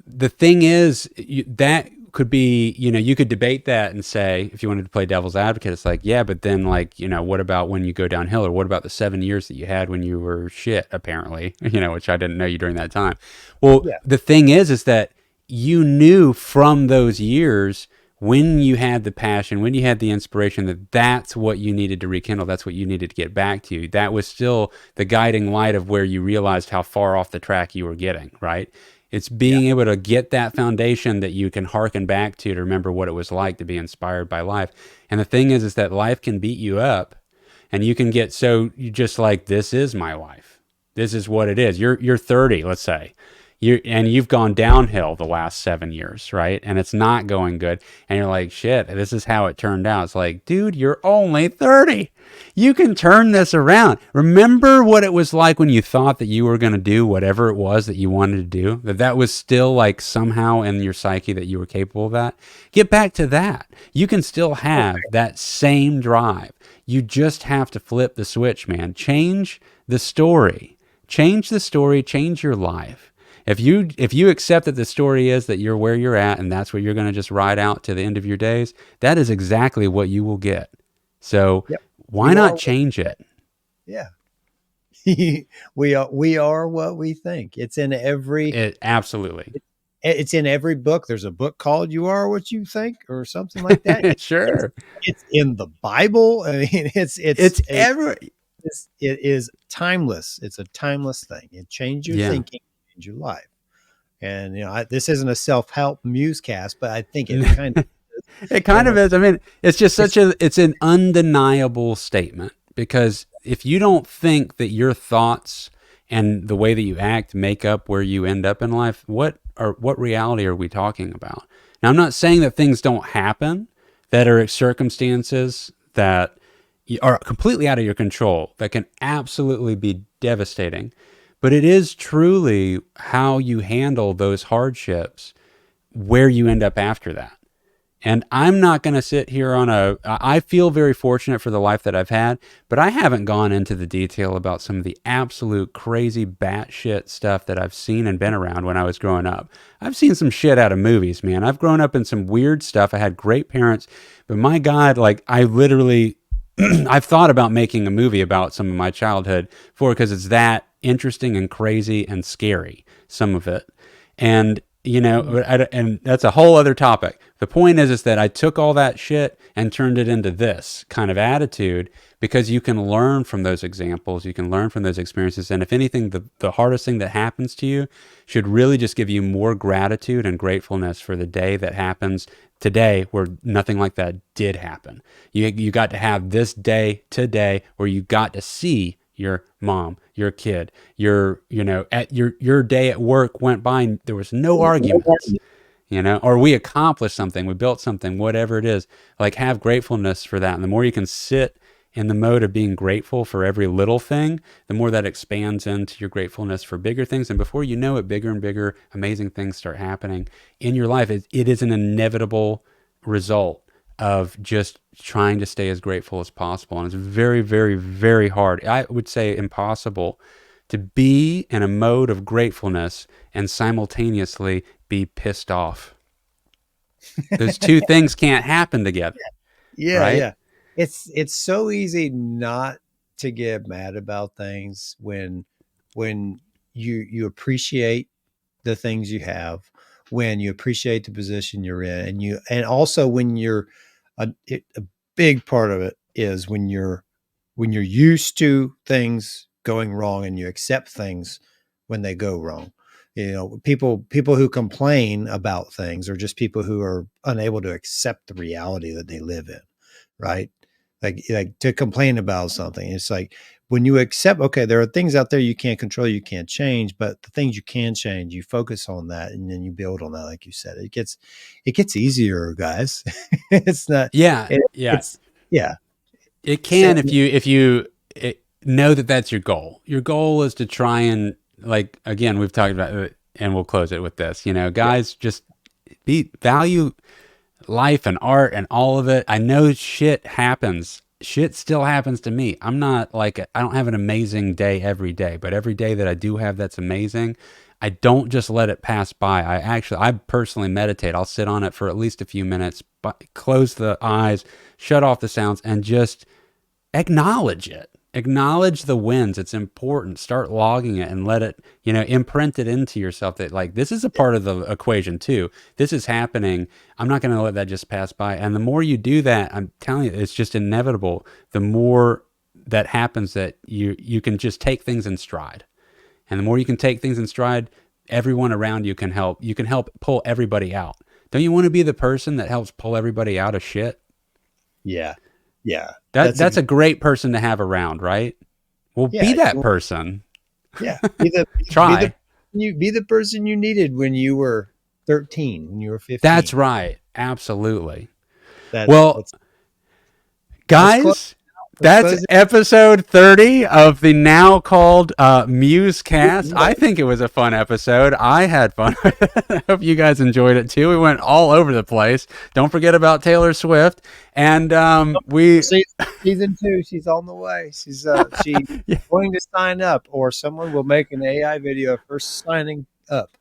A: The thing is, that could be, you could debate that and say, if you wanted to play devil's advocate, it's like, yeah, but then like, what about when you go downhill, or what about the 7 years that you had when you were shit, apparently, which I didn't know you during that time. Well, the thing is that you knew from those years when you had the passion, when you had the inspiration, that's what you needed to rekindle. That's what you needed to get back to. That was still the guiding light of where you realized how far off the track you were getting, right? It's being able to get that foundation that you can hearken back to remember what it was like to be inspired by life. And the thing is that life can beat you up, and you can get you just like, this is my life. This is what it is. You're 30, let's say. You've gone downhill the last 7 years, right? And it's not going good. And you're like, shit, this is how it turned out. It's like, dude, you're only 30. You can turn this around. Remember what it was like when you thought that you were going to do whatever it was that you wanted to do, that was still like somehow in your psyche that you were capable of that. Get back to that. You can still have that same drive. You just have to flip the switch, man. Change the story. Change the story. Change your life. If you accept that the story is that you're where you're at and that's what you're going to just ride out to the end of your days, that is exactly what you will get. So why not change it?
B: Yeah. we are what we think. It's in
A: absolutely.
B: It's in every book. There's a book called "You Are What You Think" or something like that.
A: Sure.
B: It's in the Bible. I mean, it is timeless. It's a timeless thing. It changes your thinking, change your life. And this isn't a self-help MuseCast, but I think it kind of is.
A: It kind of is. I mean, it's just it's an undeniable statement, because if you don't think that your thoughts and the way that you act make up where you end up in life, what reality are we talking about? Now, I'm not saying that things don't happen, that are circumstances that are completely out of your control, that can absolutely be devastating. But it is truly how you handle those hardships where you end up after that. And I'm not going to sit here I feel very fortunate for the life that I've had, but I haven't gone into the detail about some of the absolute crazy batshit stuff that I've seen and been around when I was growing up. I've seen some shit out of movies, man. I've grown up in some weird stuff. I had great parents, but my God, like I literally, I've thought about making a movie about some of my childhood because it's that interesting and crazy and scary, some of it. And you know, and that's a whole other topic. The point is that I took all that shit and turned it into this kind of attitude, because you can learn from those examples, you can learn from those experiences. And if anything, the hardest thing that happens to you should really just give you more gratitude and gratefulness for the day that happens today where nothing like that did happen. You got to have this day today where you got to see your mom, your kid, at your day at work went by and there was no arguments, or we accomplished something, we built something, whatever it is. Like, have gratefulness for that. And the more you can sit in the mode of being grateful for every little thing, the more that expands into your gratefulness for bigger things. And before you know it, bigger and bigger amazing things start happening in your life. It is an inevitable result of just trying to stay as grateful as possible. And it's very, very, very hard. I would say impossible to be in a mode of gratefulness and simultaneously be pissed off. Those two things can't happen together.
B: Yeah,
A: right?
B: yeah. It's so easy not to get mad about things when you appreciate the things you have, when you appreciate the position you're in, and also when you're a big part of it is when you're used to things going wrong and you accept things when they go wrong. People who complain about things are just people who are unable to accept the reality that they live in, right? Like to complain about something. It's like when you accept, okay, there are things out there you can't control, you can't change, but the things you can change, you focus on that and then you build on that. Like you said, it gets easier, guys. It's not.
A: Yeah. It can,
B: So,
A: if you know that that's your goal. Your goal is to try and, like, again, we've talked about it, and we'll close it with this, guys, just value life and art and all of it. I know shit happens. Shit still happens to me. I'm not like, I don't have an amazing day every day, but every day that I do have that's amazing, I don't just let it pass by. I personally meditate. I'll sit on it for at least a few minutes, but close the eyes, shut off the sounds, and just acknowledge it. Acknowledge the wins. It's important. Start logging it and let it, imprint it into yourself that, like, this is a part of the equation too. This is happening. I'm not going to let that just pass by. And the more you do that, I'm telling you, it's just inevitable. The more that happens, that you can just take things in stride. And the more you can take things in stride, everyone around you can help. You can help pull everybody out. Don't you want to be the person that helps pull everybody out of shit?
B: yeah. Yeah.
A: That's a great person to have around, right? Well,
B: Yeah,
A: be that person.
B: Yeah.
A: Try.
B: Be the person you needed when you were 13, when you were 15.
A: That's right. Absolutely.
B: Guys,
A: that's episode 30 of the now called MuseCast. I think it was a fun episode. I had fun. I hope you guys enjoyed it too. We went all over the place. Don't forget about Taylor Swift. And
B: season 2, she's on the way. She's going to sign up, or someone will make an AI video of her signing up.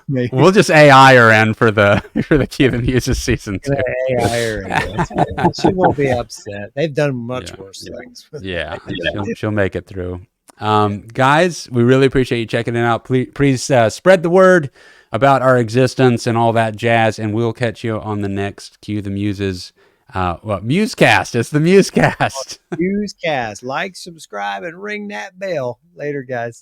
B: Maybe.
A: We'll just AI her in for the Key of the Muses season 2.
B: AI her in. She won't be upset. They've done much worse things.
A: Yeah, she'll make it through. Guys, we really appreciate you checking it out. Please spread the word about our existence and all that jazz, and we'll catch you on the next Cue the Muses. MuseCast. It's the MuseCast.
B: MuseCast. Like, subscribe, and ring that bell. Later, guys.